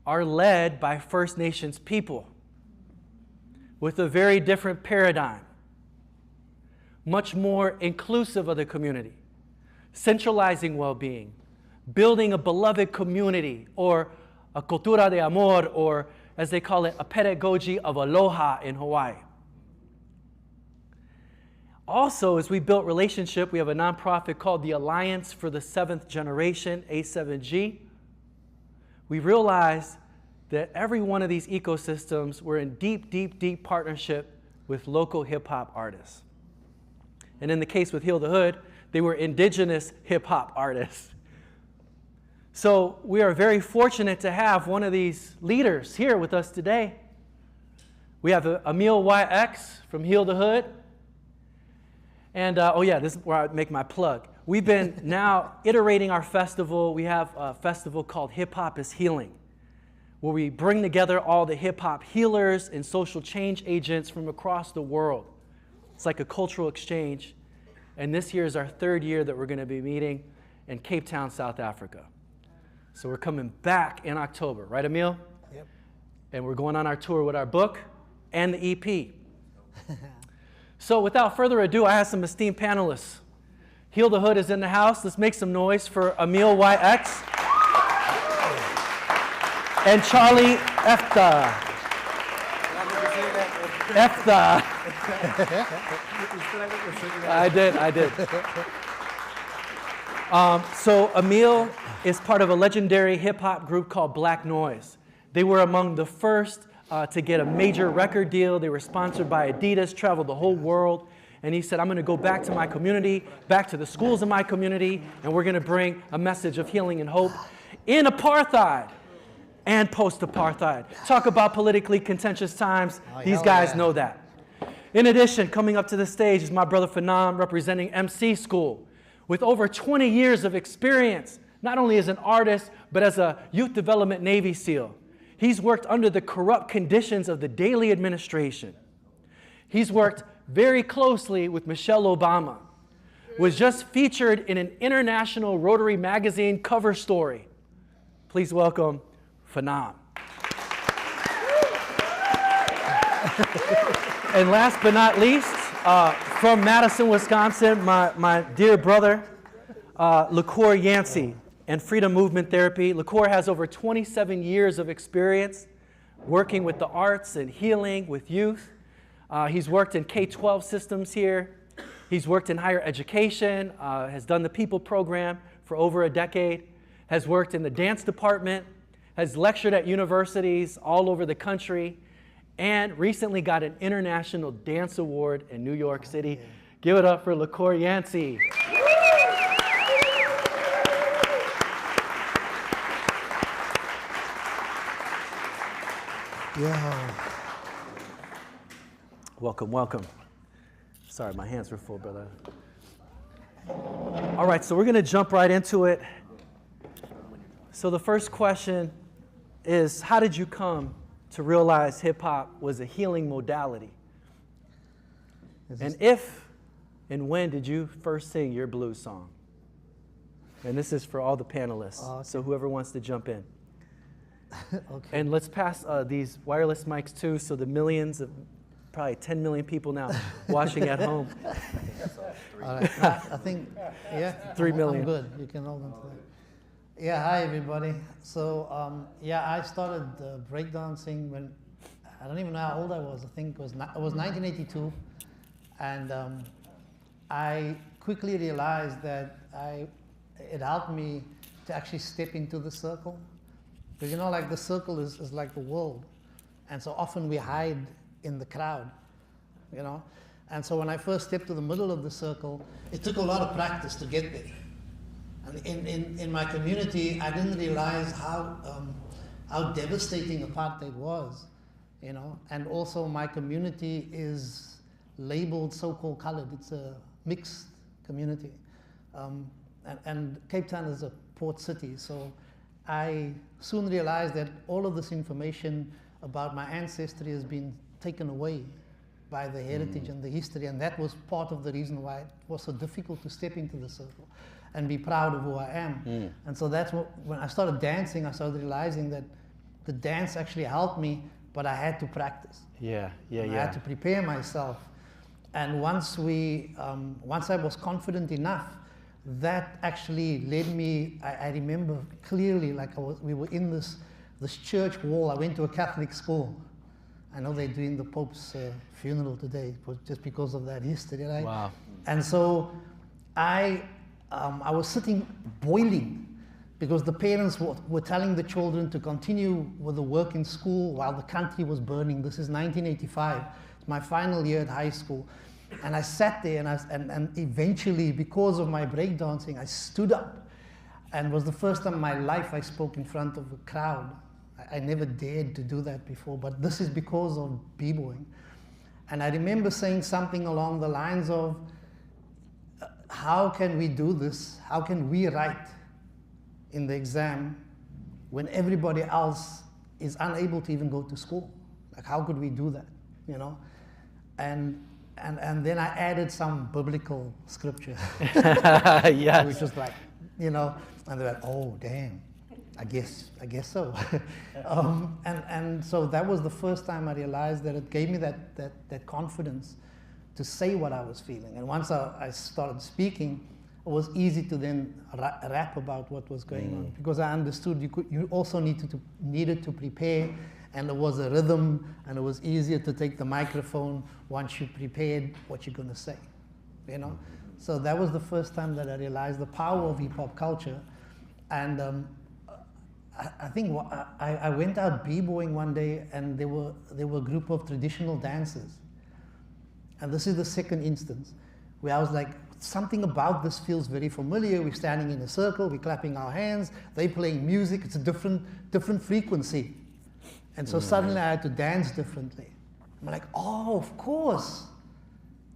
are led by First Nations people. with a very different paradigm, much more inclusive of the community, centralizing well-being, building a beloved community, or a cultura de amor, or as they call it, a pedagogy of aloha in Hawaii. Also, as we built relationship, we have a nonprofit called the Alliance for the Seventh Generation, A7G. We realized that every one of these ecosystems were in deep, deep, deep partnership with local hip-hop artists. And in the case with Heal the Hood, they were indigenous hip-hop artists. So we are very fortunate to have one of these leaders here with us today. We have Emile YX from Heal the Hood. And, oh yeah, this is where I make my plug. We've been now iterating our festival. We have a festival called Hip Hop is Healing, where we bring together all the hip-hop healers and social change agents from across the world. It's like a cultural exchange. And this year is our third year that we're going to be meeting in Cape Town, South Africa. So we're coming back in October, right, Emile? Yep. And we're going on our tour with our book and the EP. So without further ado, I have some esteemed panelists. Heal the Hood is in the house. Let's make some noise for Emile YX and Charlie Efta. Efta. I did. So Emile is part of a legendary hip-hop group called Black Noise. They were among the first to get a major record deal. They were sponsored by Adidas, traveled the whole world. And he said, I'm going to go back to my community, back to the schools in my community, and we're going to bring a message of healing and hope in apartheid and post-apartheid. Talk about politically contentious times. These guys know that. In addition, coming up to the stage is my brother Phanam, representing MC School, with over 20 years of experience, not only as an artist, but as a youth development Navy SEAL. He's worked under the corrupt conditions of the Daley administration. He's worked very closely with Michelle Obama, was just featured in an international Rotary magazine cover story. Please welcome Phanam. And last but not least, from Madison, Wisconsin, my dear brother, LaCour Yancey, and Freedom Movement Therapy. LaCour has over 27 years of experience working with the arts and healing with youth. He's worked in K-12 systems here. He's worked in higher education, has done the People program for over a decade, has worked in the dance department, has lectured at universities all over the country, and recently got an International Dance Award in New York City. Give it up for LaCour Yancey. Yeah. Welcome, welcome. Sorry, my hands were full, brother. All right, so we're going to jump right into it. So the first question is, how did you come to realize hip-hop was a healing modality? And if and when did you first sing your blues song? And this is for all the panelists, okay. So whoever wants to jump in. Okay. And let's pass these wireless mics too, so the millions of, probably 10 million people now watching at home. All right. I think, yeah. 3 million. I'm good. You can hold on to that. Yeah, hi everybody. So, yeah, I started breakdancing when, I don't even know how old I was. I think it was 1982. And I quickly realized that it helped me to actually step into the circle. Because, you know, like the circle is like the world. And so often we hide in the crowd, you know. And so when I first stepped to the middle of the circle, it took a lot of practice to get there. And in my community, I didn't realize how devastating apartheid was, you know. And also my community is labeled so-called colored. It's a mixed community. And Cape Town is a port city, so I soon realized that all of this information about my ancestry has been taken away by the heritage and the history, and that was part of the reason why it was so difficult to step into the circle and be proud of who I am. And so that's when I started dancing, I started realizing that the dance actually helped me but I had to practice. Yeah. I had to prepare myself. And once I was confident enough, that actually led me, I remember clearly, like we were in this church hall. I went to a Catholic school. I know they're doing the Pope's funeral today, just because of that history, right? Wow. And so I was sitting boiling because the parents were telling the children to continue with the work in school while the country was burning. This is 1985. It's my final year at high school. And I sat there and eventually, because of my breakdancing, I stood up. And it was the first time in my life I spoke in front of a crowd. I never dared to do that before, but this is because of b-boying. And I remember saying something along the lines of, how can we do this? How can we write in the exam when everybody else is unable to even go to school? Like, how could we do that, you know? And then I added some biblical scripture. Yes. Which was like, you know, and they're like, oh, damn, I guess so. And so that was the first time I realized that it gave me that confidence to say what I was feeling. And once I started speaking, it was easy to then rap about what was going on, because I understood you also needed to prepare, and there was a rhythm, and it was easier to take the microphone once you prepared what you're going to say, you know. So that was the first time that I realized the power of hip hop culture. And I think I went out b-boying one day, and there were a group of traditional dancers. And this is the second instance where I was like, something about this feels very familiar. We're standing in a circle, we're clapping our hands, they're playing music, it's a different frequency. And so suddenly I had to dance differently. I'm like, oh, of course,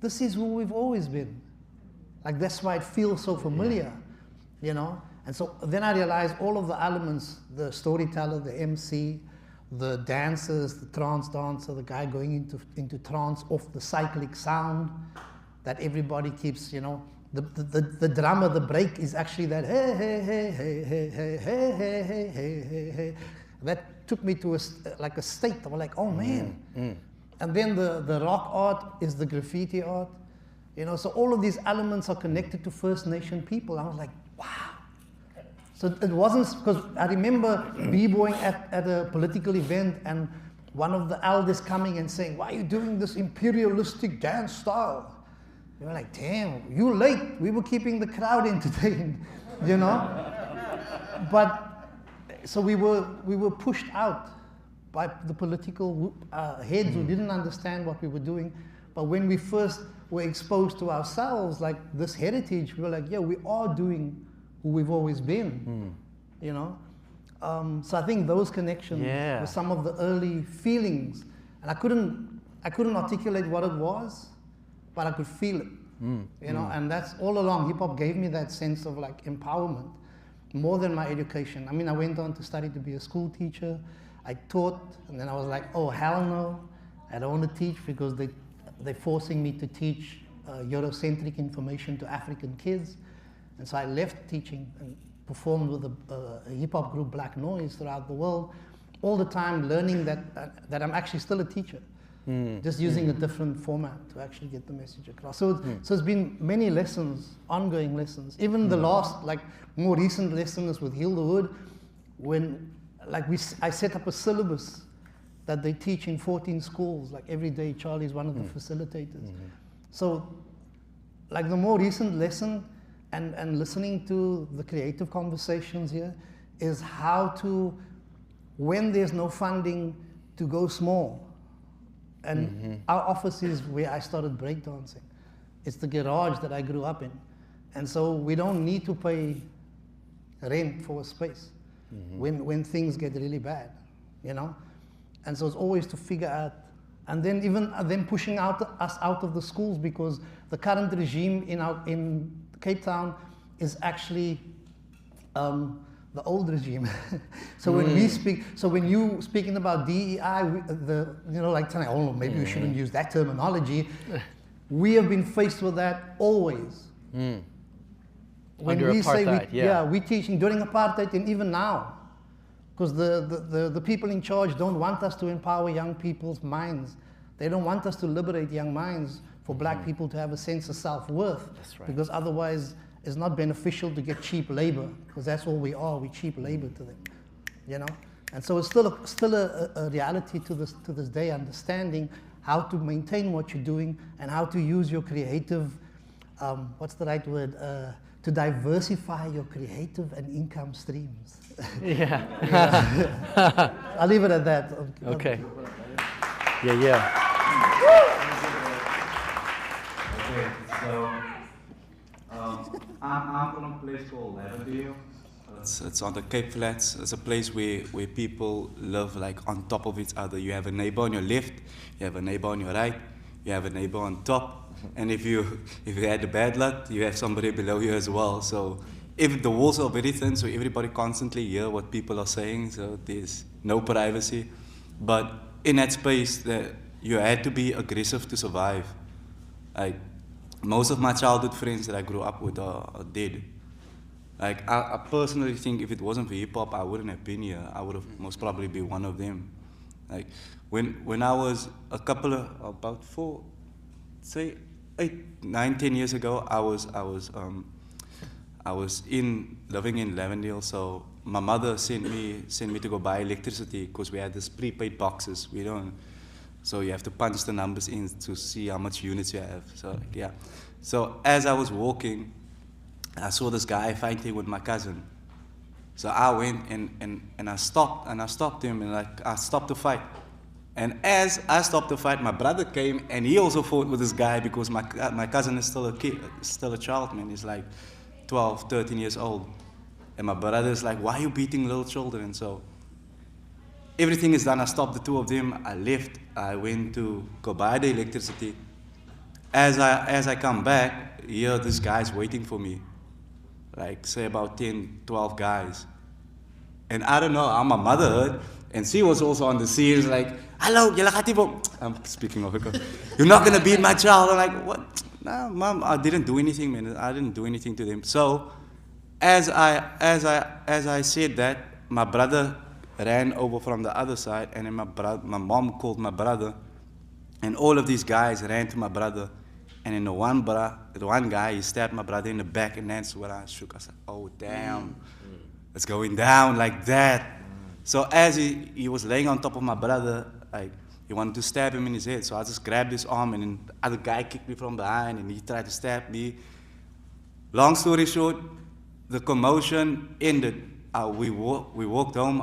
this is who we've always been. Like, that's why it feels so familiar, you know? And so then I realized all of the elements, the storyteller, the MC, the dancers, the trance dancer, the guy going into trance off the cyclic sound that everybody keeps, you know, the drummer, the break is actually that hey, hey, hey, hey, hey, hey, hey, hey, hey, hey, hey, hey. That took me to a state. I was like, oh man. And then the rock art is the graffiti art, you know, so all of these elements are connected to First Nation people. I was like, wow. So it wasn't, because I remember b-boying at a political event, and one of the elders coming and saying, why are you doing this imperialistic dance style? They were like, damn, you late. We were keeping the crowd entertained, you know? But, so we were pushed out by the political heads who didn't understand what we were doing. But when we first were exposed to ourselves, like this heritage, we were like, yeah, we are doing who we've always been, you know? So I think those connections were some of the early feelings. And I couldn't articulate what it was, but I could feel it, you know? And that's all along, hip hop gave me that sense of like empowerment, more than my education. I mean, I went on to study to be a school teacher. I taught, and then I was like, oh, hell no. I don't want to teach, because they're forcing me to teach Eurocentric information to African kids. And so I left teaching and performed with a hip-hop group, Black Noise, throughout the world, all the time learning that I'm actually still a teacher, just using a different format to actually get the message across. So it's been many lessons, ongoing lessons. Even the last, like, more recent lessons with Heal the Hood, when, like, I set up a syllabus that they teach in 14 schools, like every day. Charlie's one of the facilitators. So, like, the more recent lesson, and listening to the creative conversations here, is how to, when there's no funding, to go small. And our office is where I started breakdancing. It's the garage that I grew up in. And so we don't need to pay rent for a space when things get really bad, you know? And so it's always to figure out, and then even then pushing us out of the schools, because the current regime in Cape Town is actually the old regime. So when we speak, so when you speaking about DEI, you know, like tonight, oh, maybe we shouldn't use that terminology. We have been faced with that always. When Under we apartheid, say we're teaching during apartheid, and even now, Because the people in charge don't want us to empower young people's minds. They don't want us to liberate young minds for black people to have a sense of self-worth. That's right. Because otherwise it's not beneficial to get cheap labor, because that's all we are, we cheap labor to them, you know? And so it's still a reality to this day, understanding how to maintain what you're doing and how to use your creative, what's the right word, to diversify your creative and income streams. Yeah. I'll leave it at that. Okay. Yeah. Okay, so I'm from a place called Laverdale. It's on the Cape Flats. It's a place where people live like on top of each other. You have a neighbor on your left, you have a neighbor on your right, you have a neighbor on top, and if you had the bad luck, you have somebody below you as well. So if the walls are very thin, so everybody constantly hear what people are saying, so there's no privacy. But in that space, you had to be aggressive to survive. Like, most of my childhood friends that I grew up with are dead. Like, I personally think if it wasn't for hip-hop, I wouldn't have been here. I would have most probably been one of them. Like, when I was about 8, 9, 10 years ago, I was living in Lavendale, so my mother sent me to go buy electricity because we had this prepaid boxes. So you have to punch the numbers in to see how much units you have. So yeah. So as I was walking, I saw this guy fighting with my cousin. So I went and I stopped him, and I stopped the fight. And as I stopped the fight, my brother came and he also fought with this guy because my cousin is still a kid, still a child, man. He's like 12, 13 years old. And my brother is like, why are you beating little children? So everything is done. I stopped the two of them. I left. I went to go buy the electricity. As I come back, here this guy's waiting for me. Like, say about 10, 12 guys. And I don't know how my mother heard, and she was also on the scene, like, hello, I'm speaking of it. You're not gonna beat my child. I'm like, what? No, Mom, I didn't do anything, man. I didn't do anything to them. So, as I said that, my brother ran over from the other side, and then my mom called my brother, and all of these guys ran to my brother, and then the one guy, he stabbed my brother in the back, and that's when I shook. I said, oh, damn, it's going down like that. So as he was laying on top of my brother, like, he wanted to stab him in his head, so I just grabbed his arm, and then the other guy kicked me from behind, and he tried to stab me. Long story short, the commotion ended. We walked home.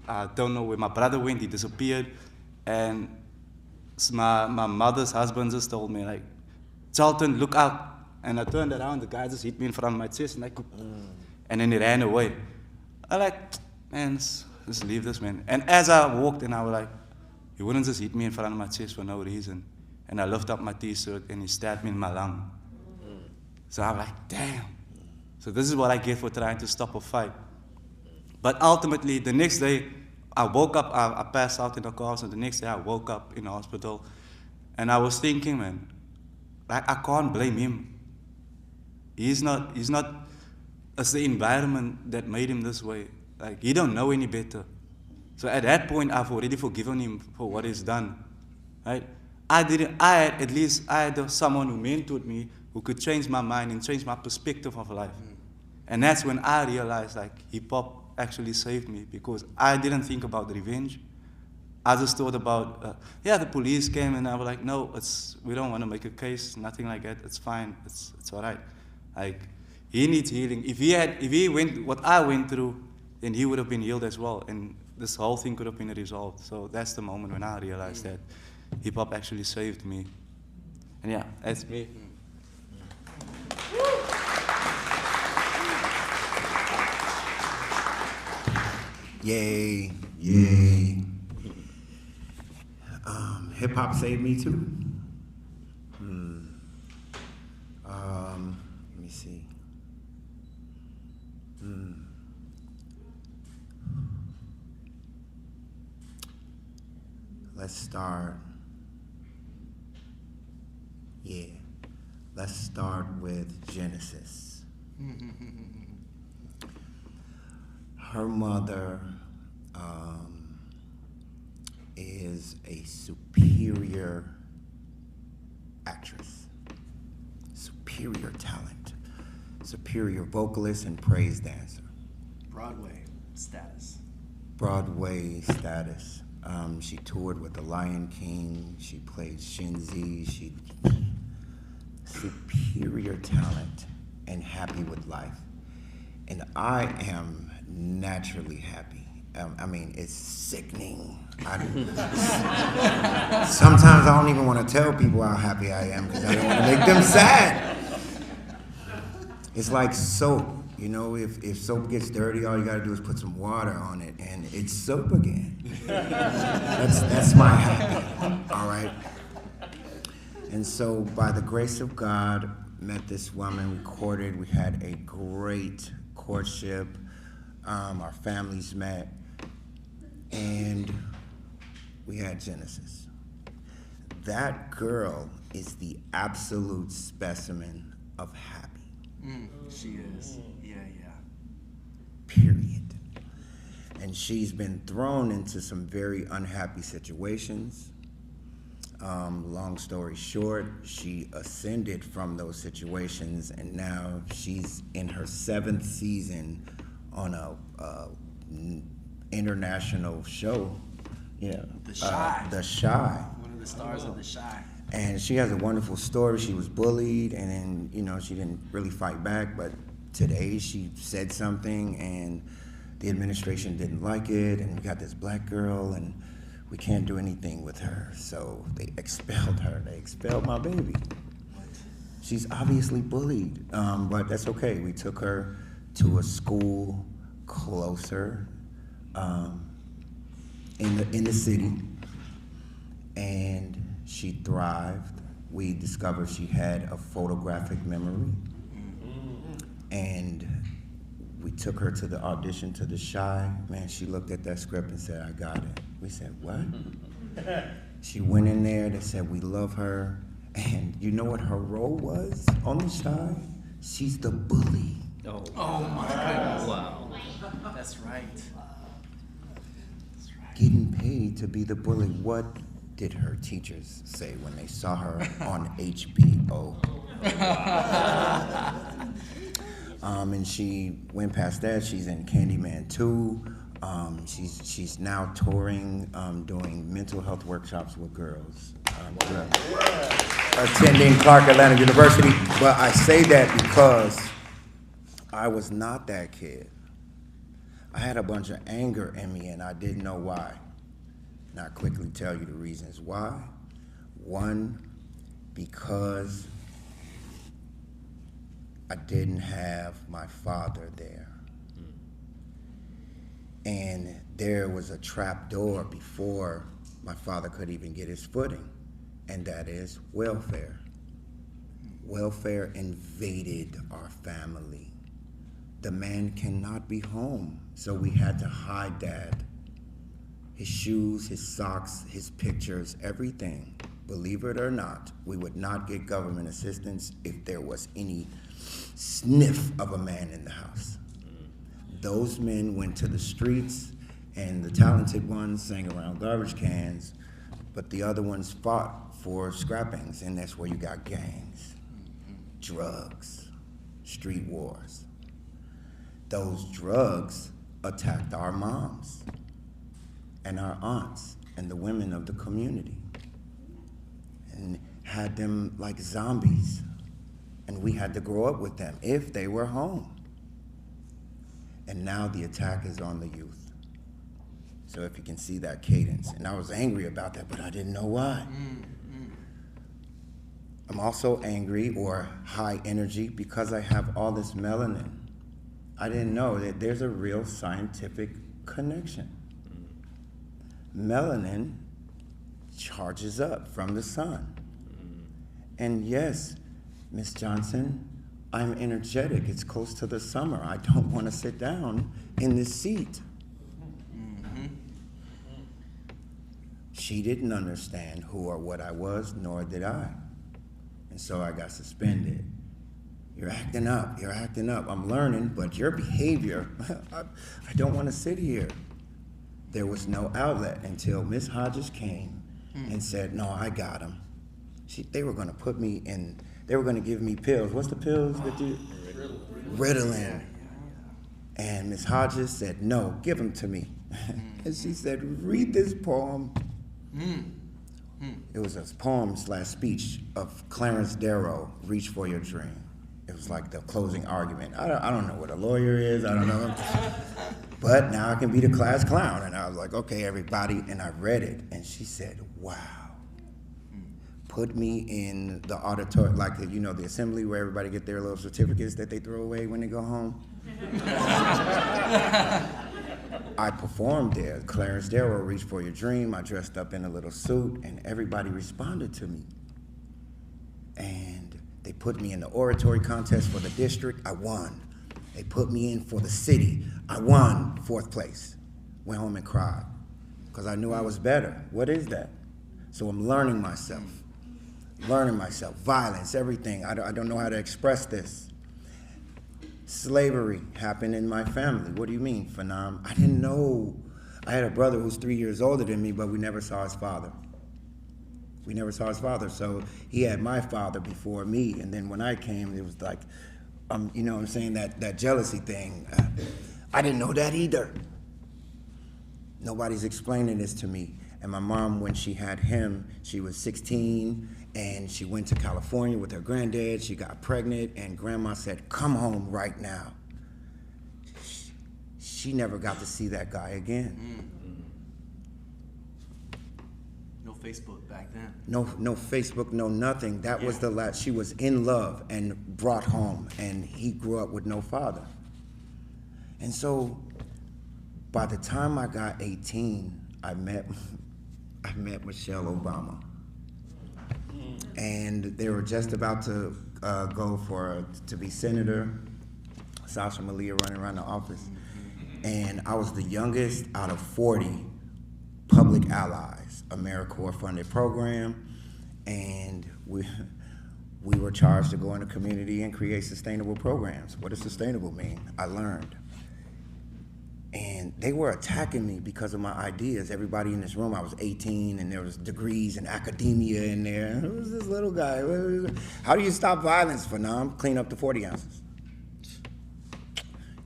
I don't know where my brother went. He disappeared. And my mother's husband just told me, like, Charlton, look out. And I turned around. The guy just hit me in front of my chest. And then he ran away. I'm like, man, just leave this, man. And as I walked in, I was like, he wouldn't just hit me in front of my chest for no reason. And I lifted up my t-shirt, and he stabbed me in my lung. So I'm like, damn. So this is what I get for trying to stop a fight. But ultimately, the next day, I woke up, I passed out in the car, so the next day I woke up in the hospital, and I was thinking, man, I can't blame him. It's the environment that made him this way. Like, he don't know any better. So at that point, I've already forgiven him for what he's done, right? I had someone who mentored me, who could change my mind and change my perspective of life. And that's when I realized, like, hip-hop actually saved me, because I didn't think about revenge. I just thought about, the police came, and I was like, no, we don't want to make a case, nothing like that. It's fine, it's all right. Like, he needs healing. If he went what I went through, then he would have been healed as well, and this whole thing could have been resolved. So that's the moment when I realized that hip-hop actually saved me. And yeah, that's me. Yay, yay. Hip hop saved me too. Let me see. Let's start. Yeah. Let's start with Genesis. Her mother is a superior actress, superior talent, superior vocalist and praise dancer. Broadway status. Broadway status. She toured with The Lion King. She played Shinzi. She superior talent and happy with life. And I am naturally happy. I mean, it's sickening. Sometimes I don't even want to tell people how happy I am because I don't want to make them sad. It's like soap. You know, if soap gets dirty, all you gotta do is put some water on it and it's soap again. That's my happy, all right? And so by the grace of God, met this woman, we courted, we had a great courtship, our families met, and we had Genesis. That girl is the absolute specimen of happy. She is. Yeah. Period. And she's been thrown into some very unhappy situations. Long story short, she ascended from those situations, and now she's in her 7th season on a international show. Yeah. The Shy. The Shy. One of the stars of The Shy. And she has a wonderful story. She was bullied, and then, you know, she didn't really fight back, but today she said something, and the administration didn't like it, and we got this black girl, and we can't do anything with her. So they expelled her. They expelled my baby. She's obviously bullied, but that's okay. We took her to a school closer in the city, and she thrived. We discovered she had a photographic memory, and we took her to the audition to The Shy. Man, she looked at that script and said, I got it. We said, what? She went in there, they said, we love her. And you know what her role was on The Shy? She's the bully. Oh my goodness. Wow. That's right. Getting paid to be the bully. What did her teachers say when they saw her on HBO? And she went past that. She's in Candyman 2. She's now touring, doing mental health workshops with girls, attending Clark Atlanta University. But I say that because I was not that kid. I had a bunch of anger in me, and I didn't know why. And I'll quickly tell you the reasons why. One, because I didn't have my father there. And there was a trap door before my father could even get his footing, and that is welfare. Welfare invaded our family. The man cannot be home, so we had to hide Dad. His shoes, his socks, his pictures, everything. Believe it or not, we would not get government assistance if there was any sniff of a man in the house. Those men went to the streets, and the talented ones sang around garbage cans, but the other ones fought for scrappings, and that's where you got gangs, drugs, street wars. Those drugs attacked our moms and our aunts and the women of the community and had them like zombies. And we had to grow up with them if they were home. And now the attack is on the youth. So if you can see that cadence. And I was angry about that, but I didn't know why. I'm also angry or high energy because I have all this melanin. I didn't know that there's a real scientific connection. Melanin charges up from the sun. And yes, Miss Johnson, I'm energetic. It's close to the summer. I don't want to sit down in this seat. She didn't understand who or what I was, nor did I. And so I got suspended. You're acting up, you're acting up. I'm learning, but your behavior, I don't want to sit here. There was no outlet until Miss Hodges came and said, no, I got him. They were gonna put me in, they were gonna give me pills. What's the pills that you? Ritalin. And Miss Hodges said, no, give them to me. And she said, read this poem. It was a poem/speech of Clarence Darrow, Reach for Your Dream. It was like the closing argument. I don't know what a lawyer is, I don't know. But now I can be the class clown. And I was like, okay, everybody. And I read it. And she said, wow. Put me in the auditorium, like the assembly where everybody get their little certificates that they throw away when they go home. I performed there. Clarence Darrow, Reach for Your Dream. I dressed up in a little suit, and everybody responded to me. And they put me in the oratory contest for the district. I won. They put me in for the city. I won 4th place. Went home and cried because I knew I was better. What is that? So I'm learning myself. Violence, everything. I don't know how to express this. Slavery happened in my family. What do you mean, Phenom? I didn't know. I had a brother who's 3 years older than me, but we never saw his father. So he had my father before me, and then when I came, it was like, you know what I'm saying, that jealousy thing. I didn't know that either. Nobody's explaining this to me. And my mom, when she had him, she was 16, and she went to California with her granddad. She got pregnant, and grandma said, come home right now. She never got to see that guy again. No Facebook back then. No Facebook, no nothing. That was the last. She was in love and brought home, and he grew up with no father. And so by the time I got 18, I met Michelle Obama. And they were just about to go to be senator. Sasha Malia running around the office. And I was the youngest out of 40 public allies, AmeriCorps funded program. And we were charged to go in the community and create sustainable programs. What does sustainable mean? I learned. And they were attacking me because of my ideas. Everybody in this room, I was 18, and there was degrees in academia in there. Who was this little guy? How do you stop violence, Phenom? Clean up the 40 ounces.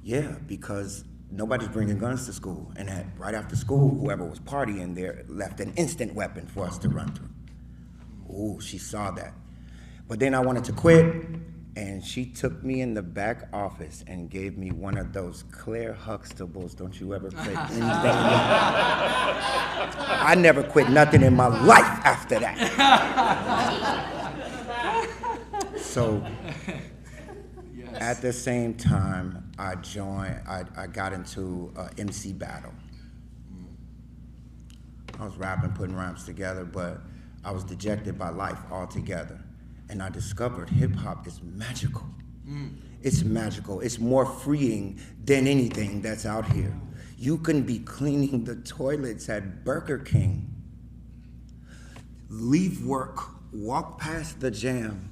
Yeah, because nobody's bringing guns to school. And right after school, whoever was partying there left an instant weapon for us to run through. Ooh, she saw that. But then I wanted to quit. And she took me in the back office and gave me one of those Claire Huxtables. Don't you ever quit anything? I never quit nothing in my life after that. So at the same time, I got into an MC battle. I was rapping, putting rhymes together, but I was dejected by life altogether. And I discovered hip-hop is magical. It's magical. It's more freeing than anything that's out here. You can be cleaning the toilets at Burger King, leave work, walk past the jam,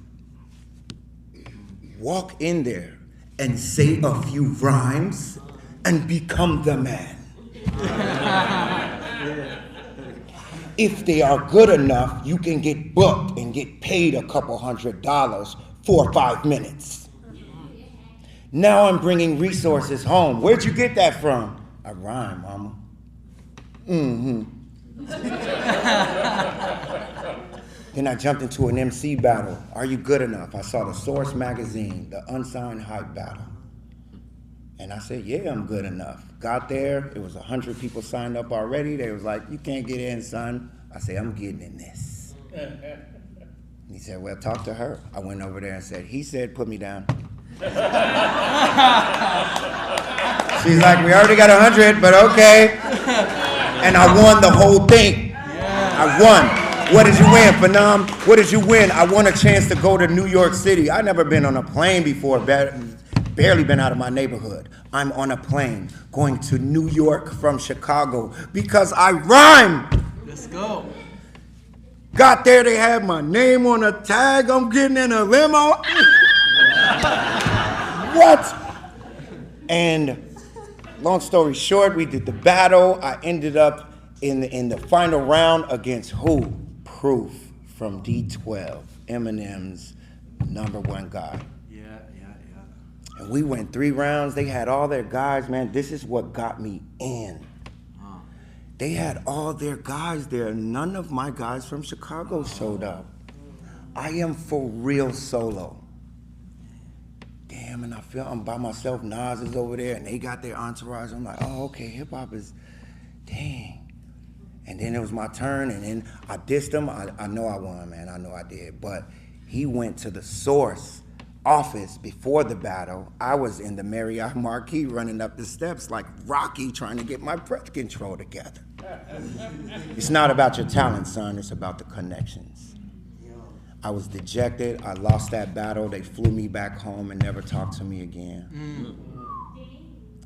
walk in there and say a few rhymes and become the man. If they are good enough, you can get booked and get paid a couple $100 for 5 minutes. Now I'm bringing resources home. Where'd you get that from? I rhyme, mama. Then I jumped into an MC battle. Are you good enough? I saw the Source magazine, the Unsigned Hype battle. And I said, yeah, I'm good enough. Got there, it was 100 people signed up already. They was like, you can't get in, son. I said, I'm getting in this. He said, well, talk to her. I went over there and said, he said, put me down. She's like, we already got 100, but okay. And I won the whole thing. I won. What did you win, Phenom? What did you win? I won a chance to go to New York City. I'd never been on a plane before, barely been out of my neighborhood. I'm on a plane going to New York from Chicago because I rhyme. Let's go. Got there, they had my name on a tag. I'm getting in a limo. What? And long story short, we did the battle. I ended up in the final round against who? Proof from D12, Eminem's #1 guy. Yeah. And we went 3 rounds. They had all their guys, man. This is what got me in. They had all their guys there. None of my guys from Chicago showed up. I am for real solo. Damn, and I feel I'm by myself. Nas is over there, and they got their entourage. I'm like, oh, okay, hip hop is, dang. And then it was my turn, and then I dissed him. I know I won, man. I know I did. But he went to the Source office before the battle. I was in the Marriott Marquis running up the steps like Rocky trying to get my breath control together. It's not about your talent, son. It's about the connections. I was dejected. I lost that battle. They flew me back home and never talked to me again.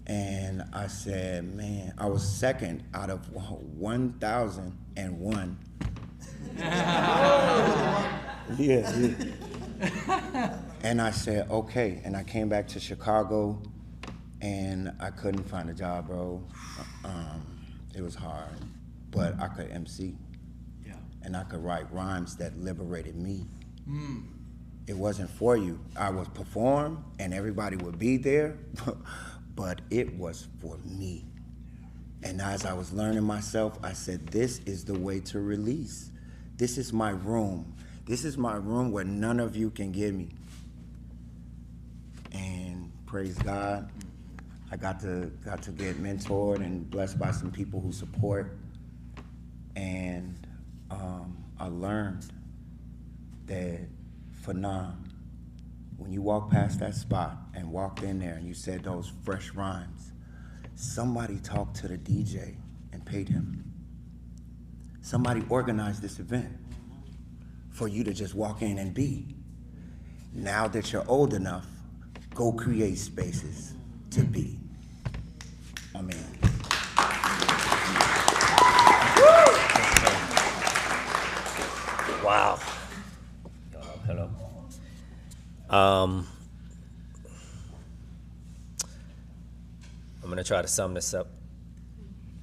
And I said, man, I was second out of 1,001. Yeah. And I said, okay. And I came back to Chicago, and I couldn't find a job, bro. It was hard, but I could MC. Yeah. And I could write rhymes that liberated me. It wasn't for you. I would perform, and everybody would be there, but it was for me. And as I was learning myself, I said, this is the way to release. This is my room. This is my room where none of you can get me. And praise God, I got to get mentored and blessed by some people who support. And I learned that for Nam, when you walk past that spot and walked in there and you said those fresh rhymes, somebody talked to the DJ and paid him. Somebody organized this event for you to just walk in and be. Now that you're old enough, go create spaces to be. Amen. Wow. Hello. I'm gonna try to sum this up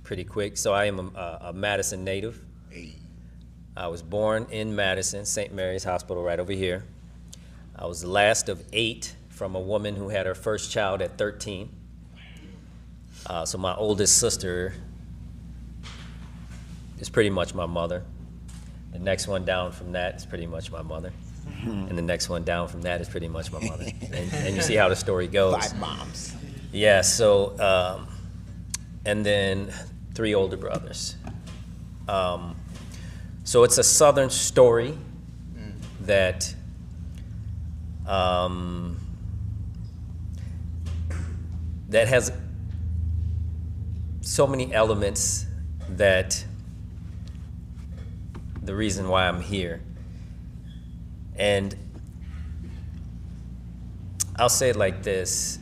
pretty quick. So I am a Madison native. I was born in Madison, St. Mary's Hospital right over here. I was the last of 8 from a woman who had her first child at 13. So my oldest sister is pretty much my mother. The next one down from that is pretty much my mother. And the next one down from that is pretty much my mother. And you see how the story goes. 5 moms. Yeah, so, and then 3 older brothers. So it's a Southern story that that has so many elements that the reason why I'm here. And I'll say it like this.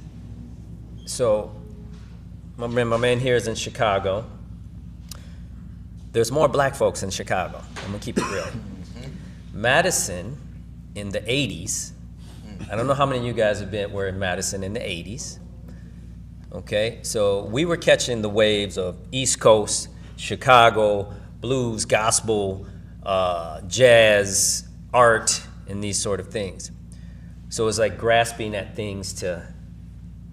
So my man here is in Chicago. There's more black folks in Chicago. I'm gonna keep it real. Madison in the 80s, I don't know how many of you guys were in Madison in the 80s. Okay, so we were catching the waves of East Coast, Chicago, blues, gospel, jazz, art, and these sort of things. So it's like grasping at things to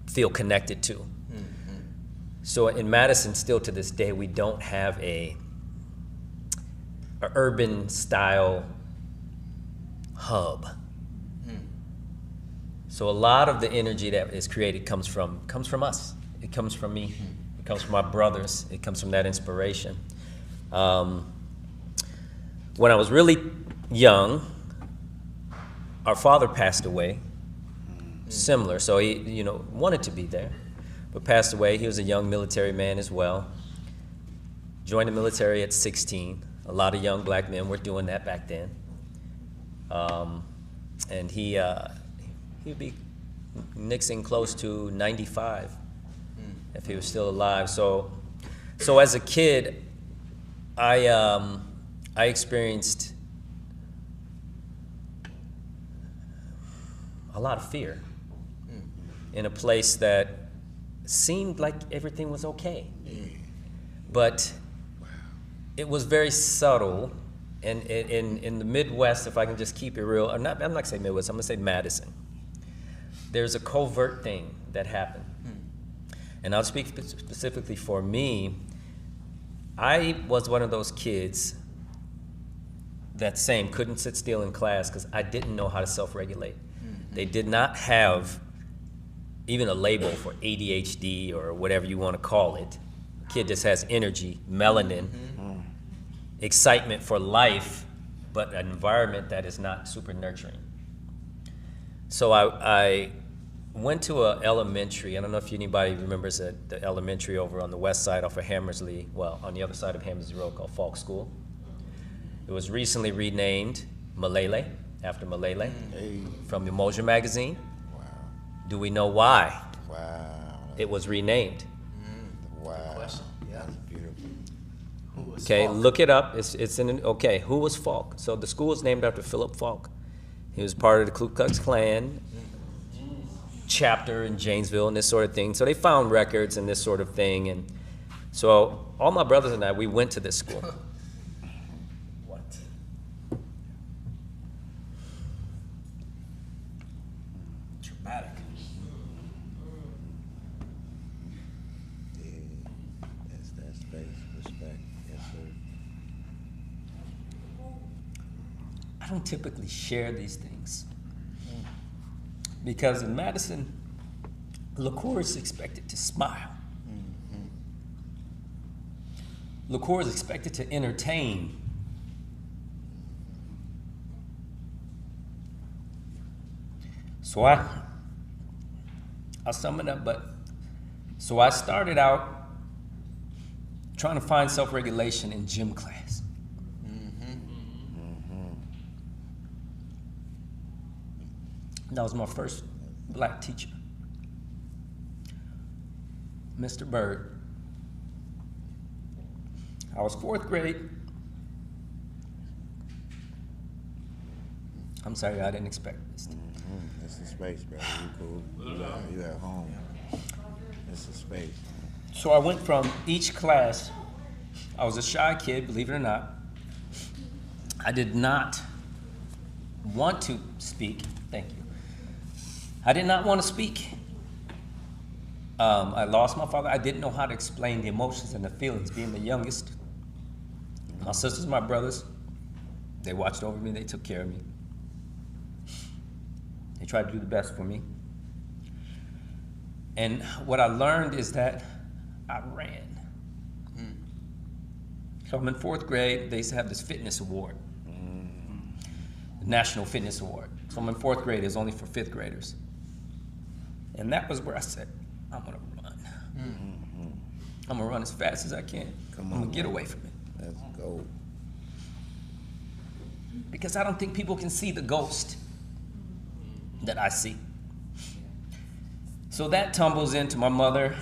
feel connected to. So in Madison, still to this day, we don't have a urban style hub. So a lot of the energy that is created comes from us. It comes from me. It comes from my brothers. It comes from that inspiration. When I was really young, our father passed away. Similar, so he, wanted to be there, but passed away. He was a young military man as well. Joined the military at 16. A lot of young black men were doing that back then. And he'd be nixing close to 95 if he was still alive. So as a kid, I experienced a lot of fear in a place that seemed like everything was okay. But it was very subtle. And in the Midwest, if I can just keep it real, I'm not gonna say Midwest, I'm gonna say Madison. There's a covert thing that happened. And I'll speak specifically for me. I was one of those kids that couldn't sit still in class because I didn't know how to self-regulate. They did not have even a label for ADHD or whatever you want to call it. Kid just has energy, melanin, excitement for life, but an environment that is not super nurturing. So I went to an elementary. I don't know if anybody remembers the elementary over on the west side off of Hammersley, well, on the other side of Hammersley Road, called Falk School. It was recently renamed Malele, after Malele, from Emotion Magazine. Wow. Do we know why Wow. it was renamed? Wow. Question. Yeah. That's beautiful. Who was Okay, Falk? look it up. It's in. Okay, who was Falk? So the school is named after Philip Falk. He was part of the Ku Klux Klan chapter in Janesville and this sort of thing. So they found records and this sort of thing. And so all my brothers and I, we went to this school. What? Dramatic. Yeah. That's space, respect. Yes, sir. I don't typically share these things because in Madison, liqueur is expected to smile. Liqueur is expected to entertain. So I'll sum it up, so I started out trying to find self-regulation in gym class. That was my first black teacher, Mr. Bird. I was 4th grade. I'm sorry, I didn't expect this. This is space, bro. You cool. You at home. This is space. So I went from each class. I was a shy kid, believe it or not. I did not want to speak. Thank you. I did not want to speak. I lost my father. I didn't know how to explain the emotions and the feelings, being the youngest. My sisters, my brothers, they watched over me. They took care of me. They tried to do the best for me. And what I learned is that I ran. So I'm in 4th grade. They used to have this fitness award, the National Fitness Award. So I'm in 4th grade. It was only for 5th graders. And that was where I said, I'm gonna run. I'm gonna run as fast as I can. I'm gonna get away from it. Let's go. Because I don't think people can see the ghost that I see. So that tumbles into my mother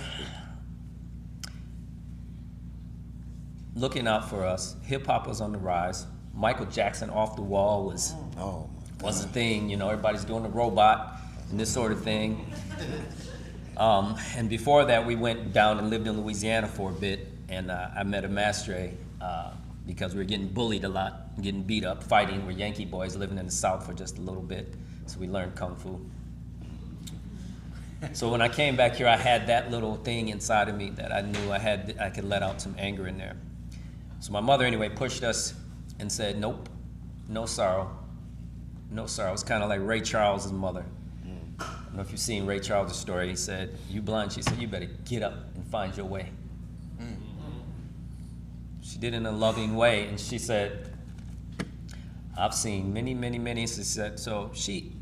looking out for us. Hip hop was on the rise. Michael Jackson off the wall was a thing. You know, everybody's doing the robot and this sort of thing. And before that, we went down and lived in Louisiana for a bit, and I met a maestre because we were getting bullied a lot, getting beat up, fighting. We're Yankee boys living in the South for just a little bit, so we learned Kung Fu. So when I came back here, I had that little thing inside of me that I knew I could let out some anger in there. So my mother, anyway, pushed us and said, nope, no sorrow, no sorrow. It's kind of like Ray Charles' mother. I don't know if you've seen Ray Charles' story. He said, you blind? She said, you better get up and find your way. She did it in a loving way, and she said, I've seen many, many, many. She said, so she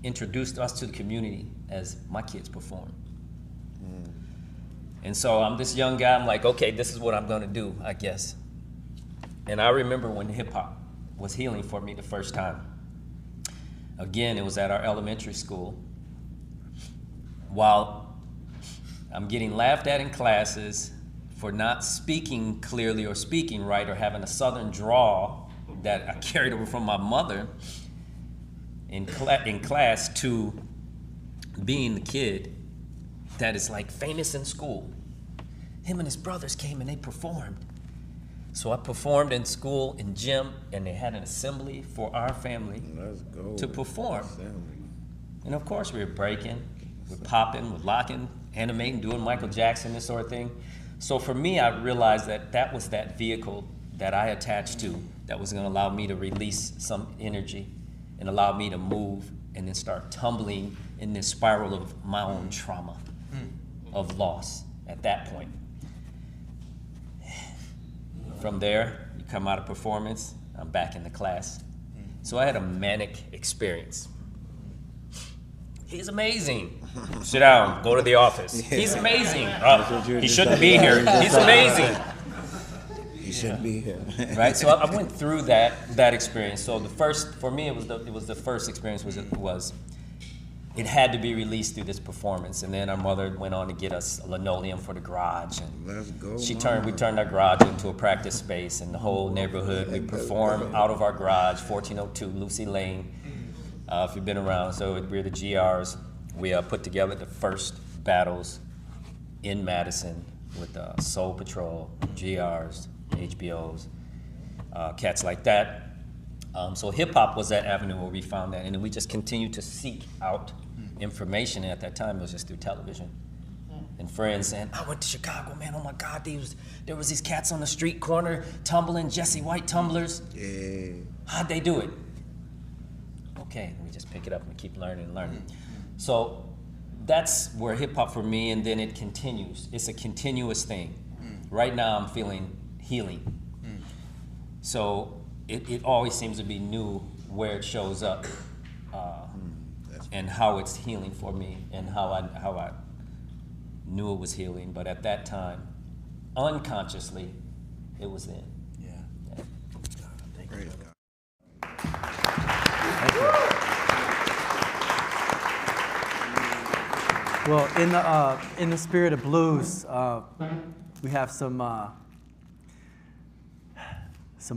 introduced us to the community as my kids perform. And so I'm this young guy, I'm like, okay, this is what I'm gonna do, I guess. And I remember when hip hop was healing for me the first time. Again, it was at our elementary school. While I'm getting laughed at in classes for not speaking clearly or speaking right or having a southern drawl that I carried over from my mother in class to being the kid that is like famous in school. Him and his brothers came and they performed. So I performed in school, in gym, and they had an assembly for our family to perform. And of course we were breaking, we're popping, we're locking, animating, doing Michael Jackson, this sort of thing. So for me, I realized that that was that vehicle that I attached to that was gonna allow me to release some energy and allow me to move and then start tumbling in this spiral of my own trauma, of loss at that point. From there, you come out of performance, I'm back in the class. So I had a manic experience. He's amazing. Sit down, go to the office. He's amazing. He shouldn't be here. He's amazing. He shouldn't be here. Right, so I went through that experience. So the first, for me, it was the first experience it had to be released through this performance. And then our mother went on to get us a linoleum for the garage. And Let's go. we turned our garage into a practice space, and the whole neighborhood, we perform out of our garage, 1402 Lucy Lane, if you've been around. So we're the GRs. We put together the first battles in Madison with Soul Patrol, GRs, HBOs, cats like that. So hip hop was that avenue where we found that, and then we just continued to seek out information. And at that time, it was just through television and friends saying, "I went to Chicago, man. Oh my God, there was these cats on the street corner tumbling, Jesse White tumblers. Yeah. How'd they do it?" Okay, we just pick it up and keep learning and learning. So that's where hip hop for me, and then it continues. It's a continuous thing. Right now, I'm feeling healing. So it always seems to be new where it shows up, and how it's healing for me, and how I knew it was healing. But at that time, unconsciously, it was in. Yeah. Thank you. Well, in the spirit of blues, we have some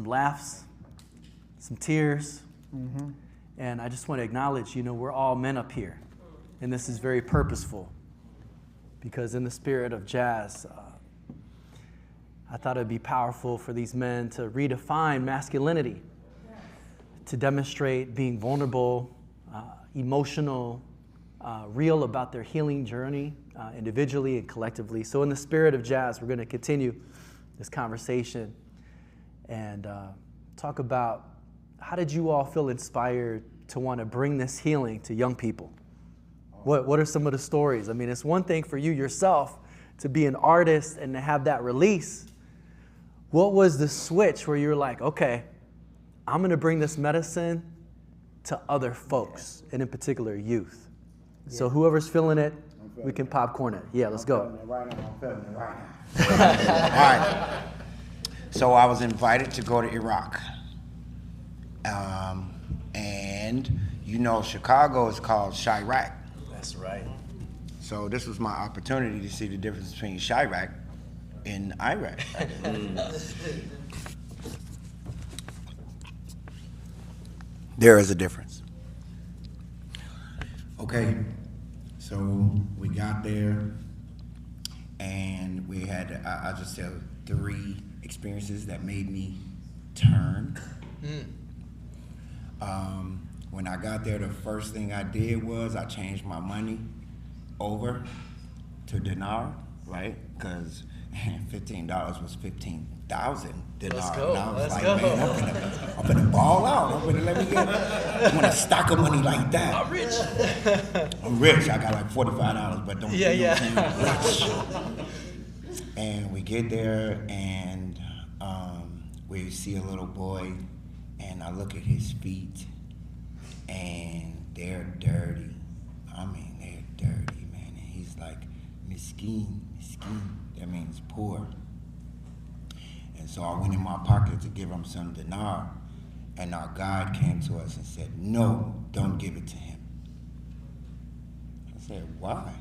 laughs, some tears, and I just want to acknowledge, we're all men up here, and this is very purposeful, because in the spirit of jazz, I thought it would be powerful for these men to redefine masculinity, to demonstrate being vulnerable, emotional, real about their healing journey, individually and collectively. So in the spirit of jazz, we're going to continue this conversation and talk about, how did you all feel inspired to want to bring this healing to young people? What are some of the stories? I mean, it's one thing for you yourself to be an artist and to have that release. What was the switch where you're like, okay, I'm going to bring this medicine to other folks, and in particular youth? So whoever's feeling it, we can popcorn it. Yeah, let's go. I'm feeling it right now. All right. So I was invited to go to Iraq. And Chicago is called Chirac. That's right. So this was my opportunity to see the difference between Chirac and Iraq. There is a difference. Okay, so we got there, and we had, I'll just tell 3 experiences that made me turn. When I got there, the first thing I did was I changed my money over to dinar, right? Because $15 was 15,000 dinar. Let's go. And I was Let's like, go. man, I'm gonna ball out. I'm gonna stack of money like that. I'm rich. I'm rich. I got like $45, but don't. Rich. And we get there, and we see a little boy, and I look at his feet, and they're dirty. I mean, they're dirty, man. And he's like, miskin. That means poor. And so I went in my pocket to give him some dinar, and our guide came to us and said, "No, don't give it to him." I said, "Why?"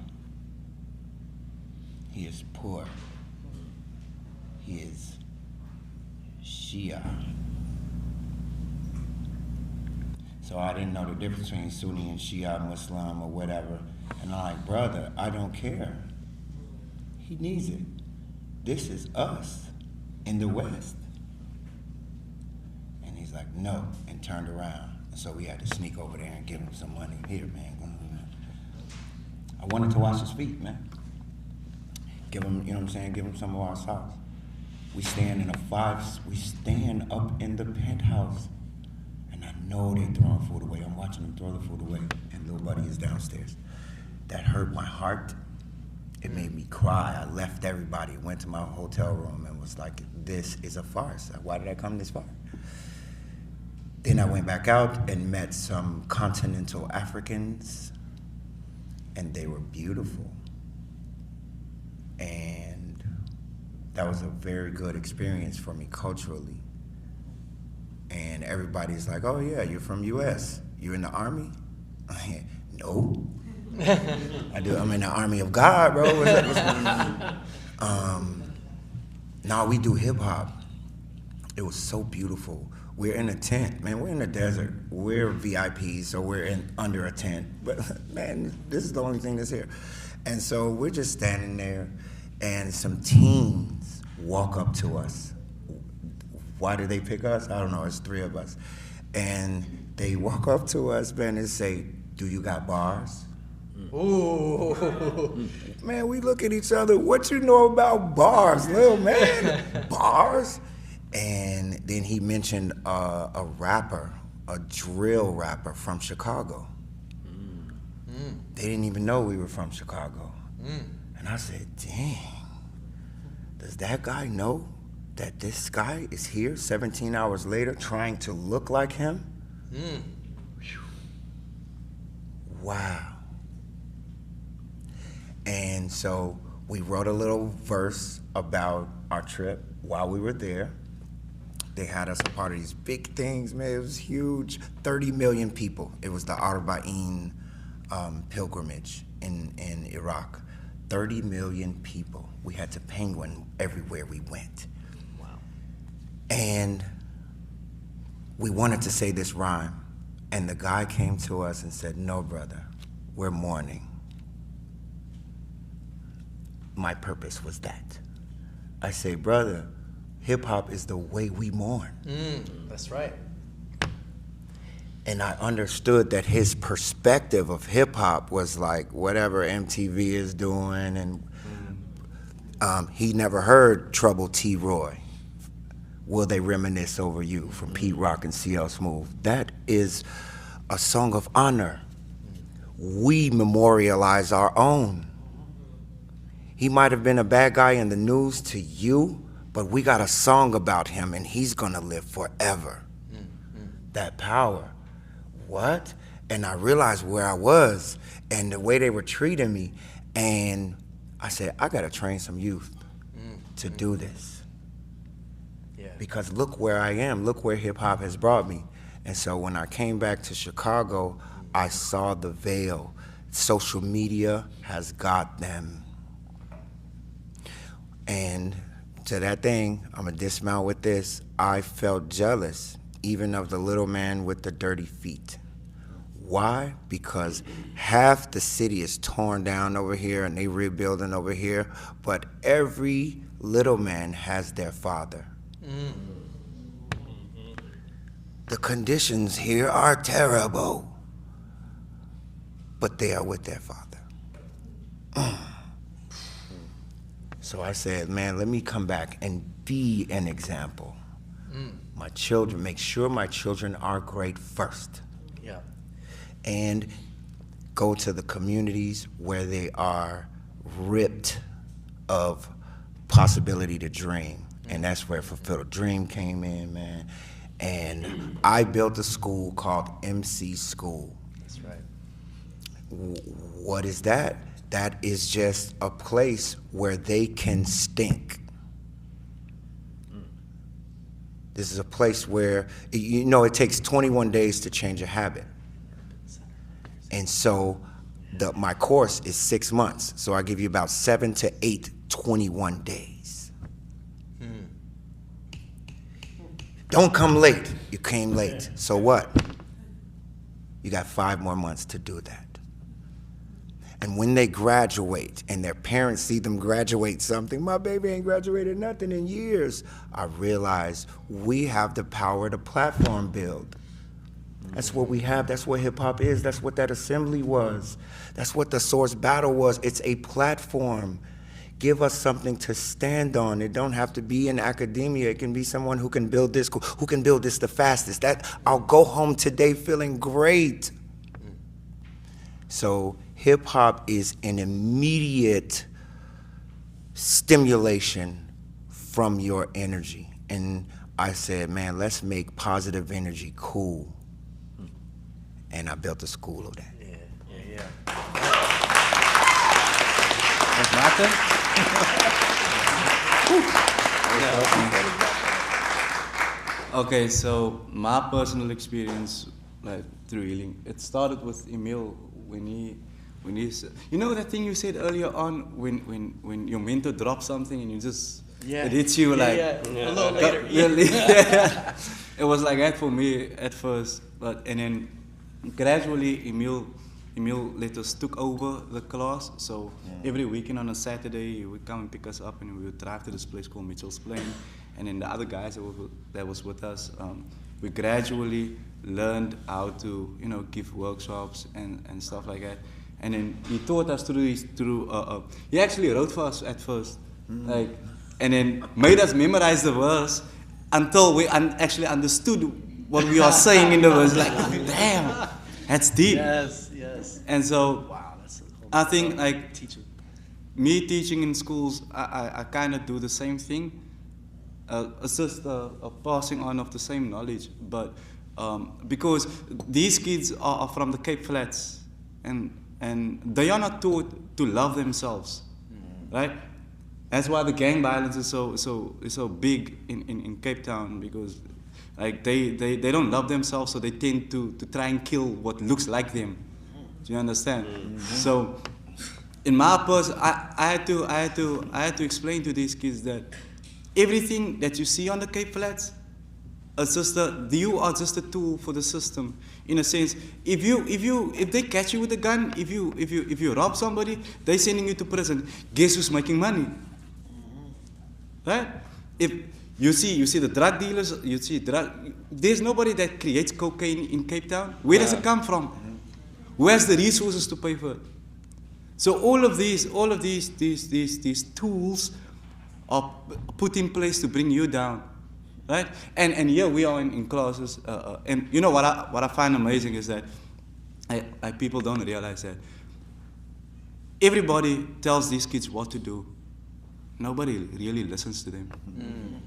"He is poor. He is Shia." So I didn't know the difference between Sunni and Shia, Muslim or whatever. And I'm like, brother, I don't care. He needs it. This is us in the West. And he's like, no, and turned around. And so we had to sneak over there and give him some money. Here, man. I wanted to wash his feet, man. Give him, you know what I'm saying? Give him some of our sauce. We stand up in the penthouse. And I know they're throwing food away. I'm watching them throw the food away. And little buddy is downstairs. That hurt my heart. It made me cry. I left everybody, went to my hotel room and was like, this is a farce. Why did I come this far? Then I went back out and met some continental Africans, and they were beautiful. And that was a very good experience for me culturally. And everybody's like, oh yeah, you're from US. You're in the Army? No. I'm in the Army of God, bro. No, we do hip hop. It was so beautiful. We're in a tent, man. We're in the desert. We're VIPs, so we're under a tent. But man, this is the only thing that's here. And so we're just standing there, and some teens walk up to us. Why did they pick us? I don't know. It's 3 of us, and they walk up to us, man, and say, "Do you got bars?" Ooh. Man, we look at each other. What you know about bars, little man? Bars? And then he mentioned a rapper, a drill rapper from Chicago. They didn't even know we were from Chicago. And I said, dang, does that guy know that this guy is here 17 hours later trying to look like him? Wow. And so we wrote a little verse about our trip while we were there. They had us a part of these big things, man. It was huge. 30 million people. It was the Arba'in pilgrimage in Iraq. 30 million people. We had to penguin everywhere we went. Wow. And we wanted to say this rhyme. And the guy came to us and said, no, brother, we're mourning. My purpose was that. I say, brother, hip hop is the way we mourn. That's right. And I understood that his perspective of hip hop was like whatever MTV is doing, and he never heard Trouble T. Roy. Will They Reminisce Over You from Pete Rock and CL Smooth. That is a song of honor. We memorialize our own. He might have been a bad guy in the news to you, but we got a song about him and he's gonna live forever. That power. What? And I realized where I was and the way they were treating me, and I said, I gotta train some youth to do this. Yeah. Because look where I am, look where hip hop has brought me. And so when I came back to Chicago, I saw the veil. Social media has got them. And to that thing, I'm gonna dismount with this, I felt jealous, even of the little man with the dirty feet. Why? Because half the city is torn down over here and they rebuilding over here, but every little man has their father. The conditions here are terrible, but they are with their father. So I said, man, let me come back and be an example. My children, make sure my children are great first. Yeah. And go to the communities where they are ripped of possibility to dream. And that's where Fulfill a Dream came in, man. And I built a school called MC School. That's right. What is that? That is just a place where they can stink. This is a place where, you know, it takes 21 days to change a habit. And so my course is 6 months. So I give you about 7 to 8, 21 days. Don't come late. You came late. So what? You got 5 more months to do that. And when they graduate and their parents see them graduate something, my baby ain't graduated nothing in years, I realize we have the power to platform build. That's what we have. That's what hip hop is. That's what that assembly was. That's what the Source Battle was. It's a platform. Give us something to stand on. It don't have to be in academia. It can be someone who can build this, who can build this the fastest. I'll go home today feeling great. So hip hop is an immediate stimulation from your energy. And I said, man, let's make positive energy cool. And I built a school of that. That's Martin? Okay, so my personal experience, like through healing, it started with Emile when he you know that thing you said earlier on when your mentor drops something and you just it hits you like a little later. It was like that for me at first, and then gradually Emile let us took over the class. So every weekend on a Saturday he would come and pick us up and we would drive to this place called Mitchell's Plain, and then the other guys that was with us, we gradually learned how to give workshops and stuff like that. And then he taught us through he actually wrote for us at first, like, and then made us memorize the verse until we actually understood what we are saying in the verse. Like, damn, that's deep. Yes. And so, Wow, that's so cool. I think like me teaching in schools, I kind of do the same thing. It's just a passing on of the same knowledge, but because these kids are from the Cape Flats, and they are not taught to love themselves, right? That's why the gang violence is so big in Cape Town, because like they don't love themselves, so they tend to try and kill what looks like them. Do you understand? So in my person, I had to explain to these kids that everything that you see on the Cape Flats, you are just a tool for the system. In a sense, if they catch you with a gun, if you rob somebody, they're sending you to prison. Guess who's making money? Right? If you see the drug dealers, there's nobody that creates cocaine in Cape Town. Where does it come from? Who has the resources to pay for it? So all of these tools are put in place to bring you down, right? And here we are in classes, and you know what I find amazing is that people don't realize that everybody tells these kids what to do. Nobody really listens to them.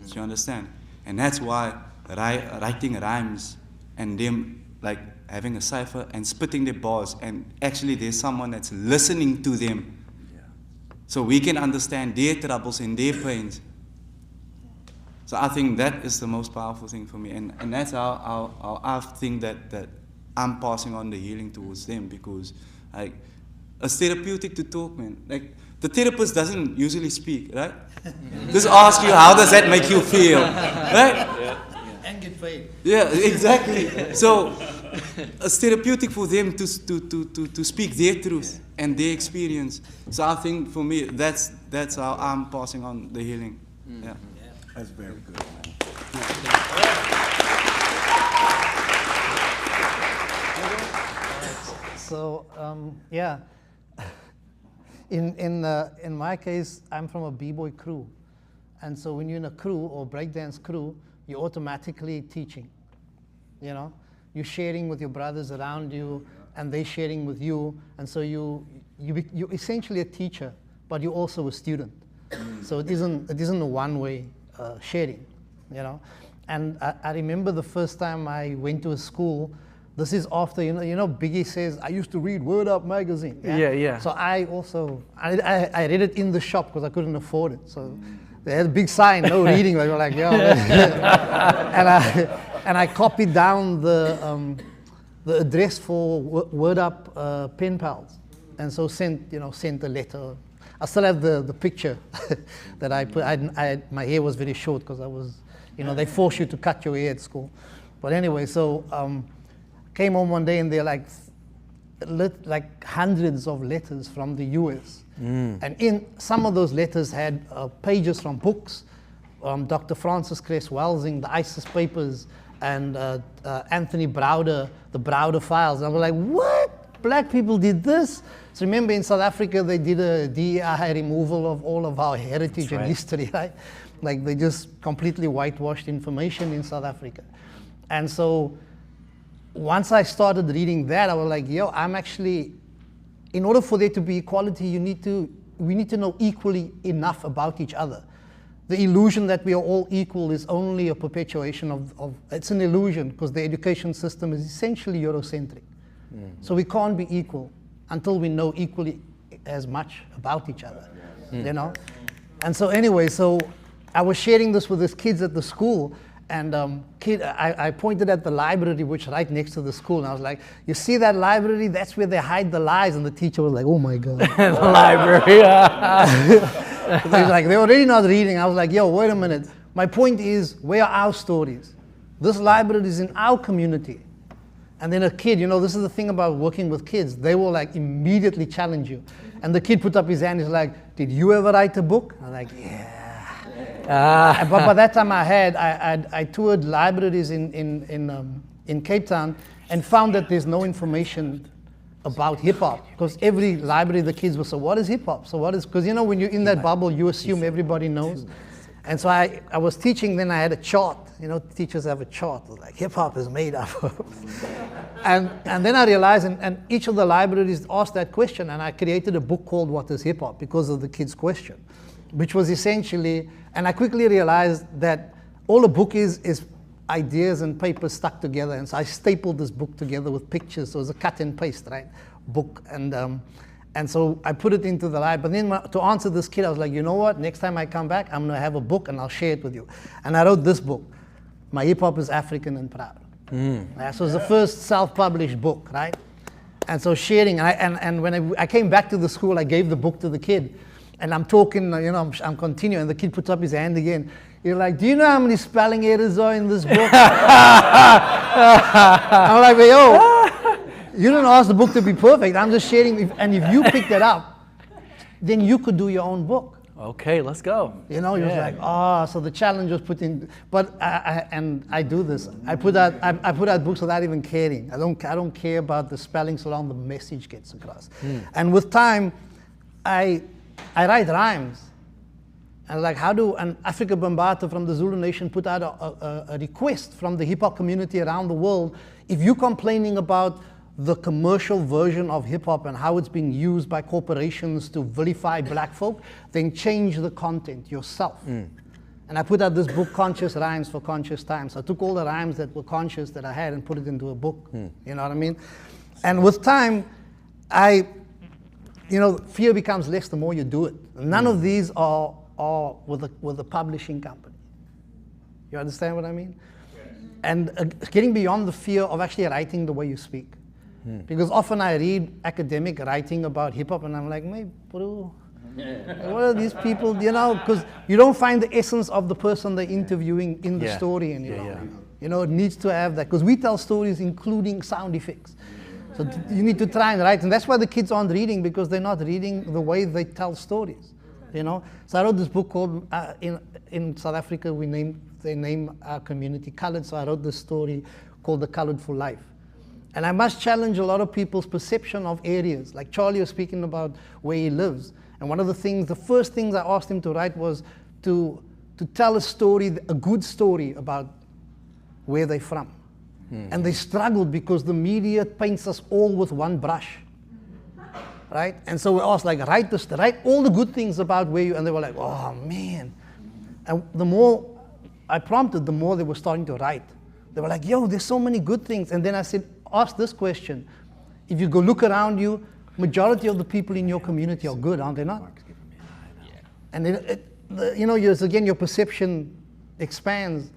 Do you understand? And that's why writing rhymes and them like having a cipher and spitting their bars, and actually there's someone that's listening to them. So we can understand their troubles and their pains. So I think that is the most powerful thing for me. And that's how I think that I'm passing on the healing towards them, because like it's therapeutic to talk, man. Like the therapist doesn't usually speak, right? Just ask you, how does that make you feel? Right? And get paid. Yeah, exactly. So it's therapeutic for them to speak their truth and their experience. So I think for me, that's how I'm passing on the healing. Yeah. That's very good. So in my case, I'm from a b-boy crew, and so when you're in a crew or breakdance crew, you're automatically teaching. You know, you're sharing with your brothers around you, and they're sharing with you, and so you're essentially a teacher, but you're also a student. So it isn't a one-way sharing, you know. And I remember the first time I went to a school. This is after, you know, Biggie says, I used to read Word Up magazine. Yeah. So I read it in the shop because I couldn't afford it. So they had a big sign, no reading. They were like, yeah. and I copied down the address for Word Up pen pals, and so sent a letter. I still have the picture that I put. My hair was very short because I was, they force you to cut your hair at school. But anyway, so Came home one day and they're like, hundreds of letters from the US. And in some of those letters had pages from books, Dr. Francis Cress Welsing, the ISIS Papers, and Anthony Browder, the Browder Files. And I was like, what? Black people did this? So remember in South Africa, they did a DEI removal of all of our heritage and history, right? Like they just completely whitewashed information in South Africa. And so once I started reading that, I was like, yo, I'm actually, in order for there to be equality, we need to know equally enough about each other. The illusion that we are all equal is only a perpetuation of it's an illusion because the education system is essentially Eurocentric. So we can't be equal until we know equally as much about each other, you know? And so anyway, so I was sharing this with these kids at the school, and I pointed at the library, which right next to the school, and I was like, you see that library? That's where they hide the lies. And the teacher was like, oh my God. The library. They were already not reading. I was like, yo, wait a minute. My point is, where are our stories? This library is in our community. And then a kid, you know, this is the thing about working with kids. They will like immediately challenge you. And the kid put up his hand, he's like, did you ever write a book? I'm like, yeah. But by that time I toured libraries in Cape Town and found that there's no information about hip hop, because every library the kids will say, what is hip hop? So what is, because you know when you're in that bubble, you assume everybody knows. And so I was teaching, then I had a chart. You know, teachers have a chart, like hip hop is made up of. and then I realized, and each of the libraries asked that question, and I created a book called What is Hip Hop because of the kids' question, which was essentially, and I quickly realized that all a book is ideas and papers stuck together. And so I stapled this book together with pictures. So it was a cut and paste, right, book. And so I put it into the library. But then to answer this kid, I was like, you know what? Next time I come back, I'm going to have a book and I'll share it with you. And I wrote this book, My Hip Hop is African and Proud. So it was the first self-published book, right? And so sharing, and when I came back to the school, I gave the book to the kid. And I'm talking, you know, I'm continuing, and the kid puts up his hand again. You're like, do you know how many spelling errors are in this book? I'm like, yo, you didn't ask the book to be perfect. I'm just sharing, and if you picked it up, then you could do your own book. Okay, let's go. You know, he was like, so the challenge was put in, but I do this. I put out books without even caring. I don't care about the spelling so long the message gets across. And with time, I write rhymes. And like, and Africa Bambaataa from the Zulu Nation put out a request from the hip hop community around the world. If you're complaining about the commercial version of hip hop and how it's being used by corporations to vilify black folk, then change the content yourself. And I put out this book, Conscious Rhymes for Conscious Times. I took all the rhymes that were conscious that I had and put it into a book. You know what I mean? And with time, fear becomes less the more you do it. None of these are with a publishing company. You understand what I mean? And getting beyond the fear of actually writing the way you speak. Because often I read academic writing about hip hop and I'm like, "Mate, bro, what are these people?" You know, because you don't find the essence of the person they're interviewing in the story anymore. You know, it needs to have that, because we tell stories including sound effects. So you need to try and write, and that's why the kids aren't reading, because they're not reading the way they tell stories. You know, so I wrote this book called in South Africa they name our community Colored. So I wrote this story called The Colored for Life. And I must challenge a lot of people's perception of areas. Like Charlie was speaking about where he lives. And one of the first things I asked him to write was to tell a story, a good story about where they're from. And they struggled because the media paints us all with one brush. Right? And so we asked, like, write all the good things about where you, and they were like, oh man. And the more I prompted, the more they were starting to write. They were like, yo, there's so many good things. And then I said, ask this question. If you go look around you, majority of the people in your community are good, aren't they not? And then, again, your perception expands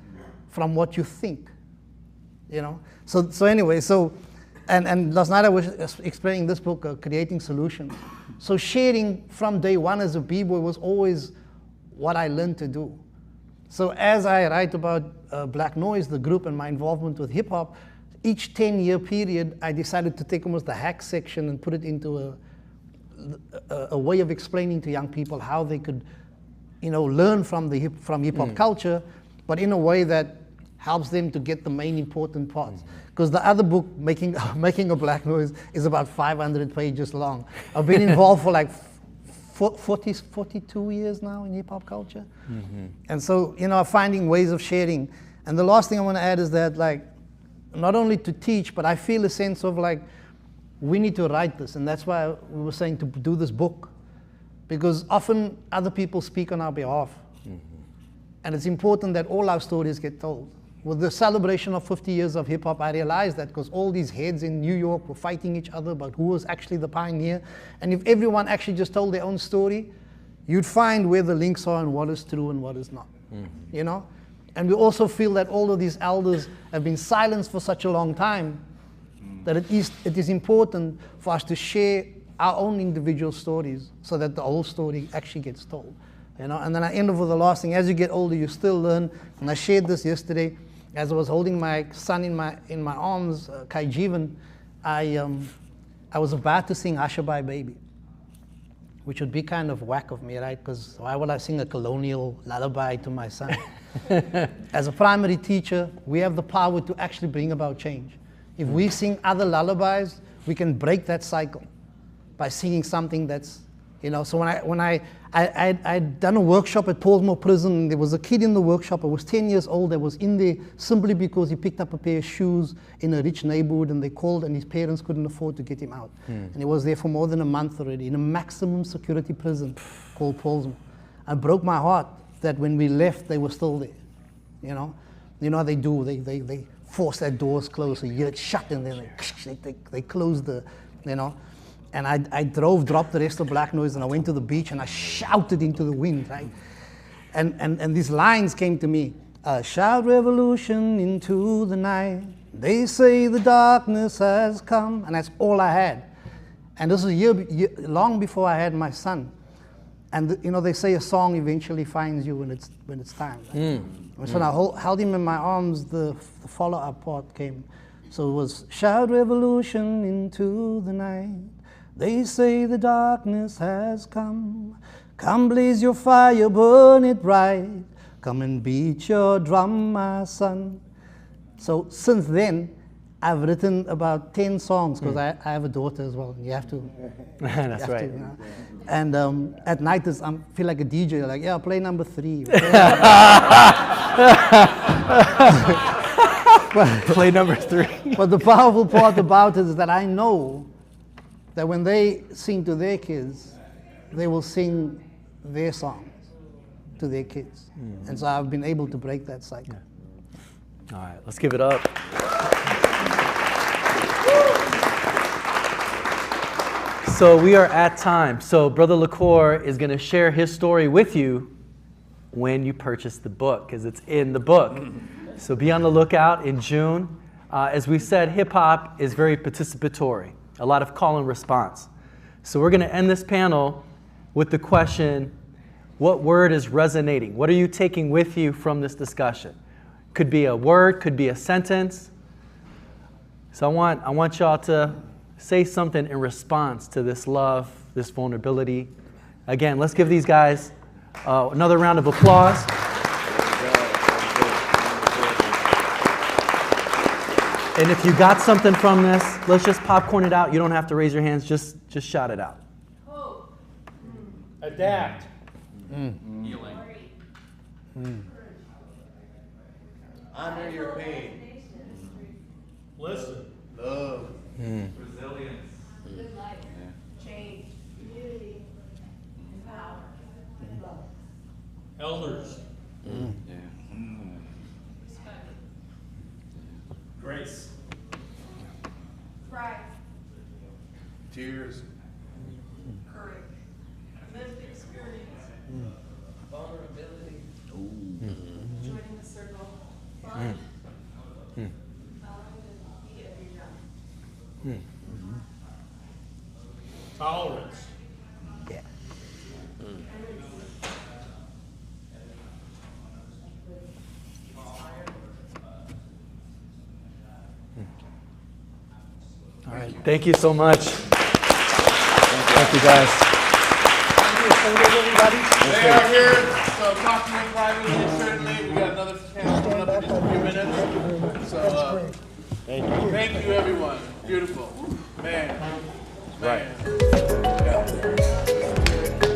from what you think. You know? So anyway, and last night I was explaining this book, Creating Solutions. So sharing from day one as a b-boy was always what I learned to do. So as I write about Black Noise, the group, and my involvement with hip hop, each 10-year period, I decided to take almost the hack section and put it into a way of explaining to young people how they could, learn from hip hop culture, but in a way that helps them to get the main important parts. Because the other book, Making a Black Noise, is about 500 pages long. I've been involved for like 42 years now in hip hop culture. And so, finding ways of sharing. And the last thing I want to add is that, like, not only to teach, but I feel a sense of like, we need to write this. And that's why we were saying to do this book. Because often other people speak on our behalf. And it's important that all our stories get told. With the celebration of 50 years of hip hop, I realized that because all these heads in New York were fighting each other about who was actually the pioneer. And if everyone actually just told their own story, you'd find where the links are and what is true and what is not. And we also feel that all of these elders have been silenced for such a long time that it is important for us to share our own individual stories so that the whole story actually gets told. And then I end up with the last thing. As you get older, you still learn. And I shared this yesterday as I was holding my son in my arms, Kai Jeevan. I was about to sing Ashabai Baby, which would be kind of whack of me, right? Because why would I sing a colonial lullaby to my son? As a primary teacher, we have the power to actually bring about change. If we sing other lullabies, we can break that cycle by singing something that's, so when I'd done a workshop at Portsmouth Prison, there was a kid in the workshop, I was 10 years old, that was in there simply because he picked up a pair of shoes in a rich neighborhood, and they called and his parents couldn't afford to get him out. And he was there for more than a month already in a maximum security prison called Portsmouth. It broke my heart that when we left, they were still there. You know how they do, they force their doors closed, so you hear it shut, and then they close the, And I dropped the rest of Black Noise, and I went to the beach, and I shouted into the wind, right? And these lines came to me. Shout revolution into the night. They say the darkness has come. And that's all I had. And this was a year long before I had my son. And they say a song eventually finds you when it's time. Right? So when I held him in my arms, the follow-up part came. So it was, shout revolution into the night. They say the darkness has come. Come blaze your fire, burn it bright. Come and beat your drum, my son. So since then, I've written about 10 songs, because I have a daughter as well. You have to. That's right. And at night, I feel like a DJ. Like, yeah, play number 3. Play number 3. But the powerful part about it is that I know that when they sing to their kids, they will sing their songs to their kids. And so I've been able to break that cycle. All right, let's give it up. So we are at time. So Brother LaCour is going to share his story with you when you purchase the book, because it's in the book. So be on the lookout in June. As we said, hip-hop is very participatory. A lot of call and response. So we're going to end this panel with the question, what word is resonating? What are you taking with you from this discussion? Could be a word, could be a sentence. So I want y'all to say something in response to this love, this vulnerability. Again, let's give these guys another round of applause. And if you got something from this, let's just popcorn it out. You don't have to raise your hands. Just shout it out. Hope. Adapt. Healing. Honor your pain. Listen. Love. Resilience. Good life. Change. Community. Empower. Love. Elders. Yeah. Respect. Grace. Pride. Tears. Courage. Lived experience. Vulnerability. Joining the circle. Fun. Allowing to be every young. Tolerance. Yeah. Thank you so much. Thank you, guys. They are here, so talk to them privately, certainly. We got another panel coming up in just a few minutes. So, thank you, everyone. Beautiful. Man. Right. Yeah.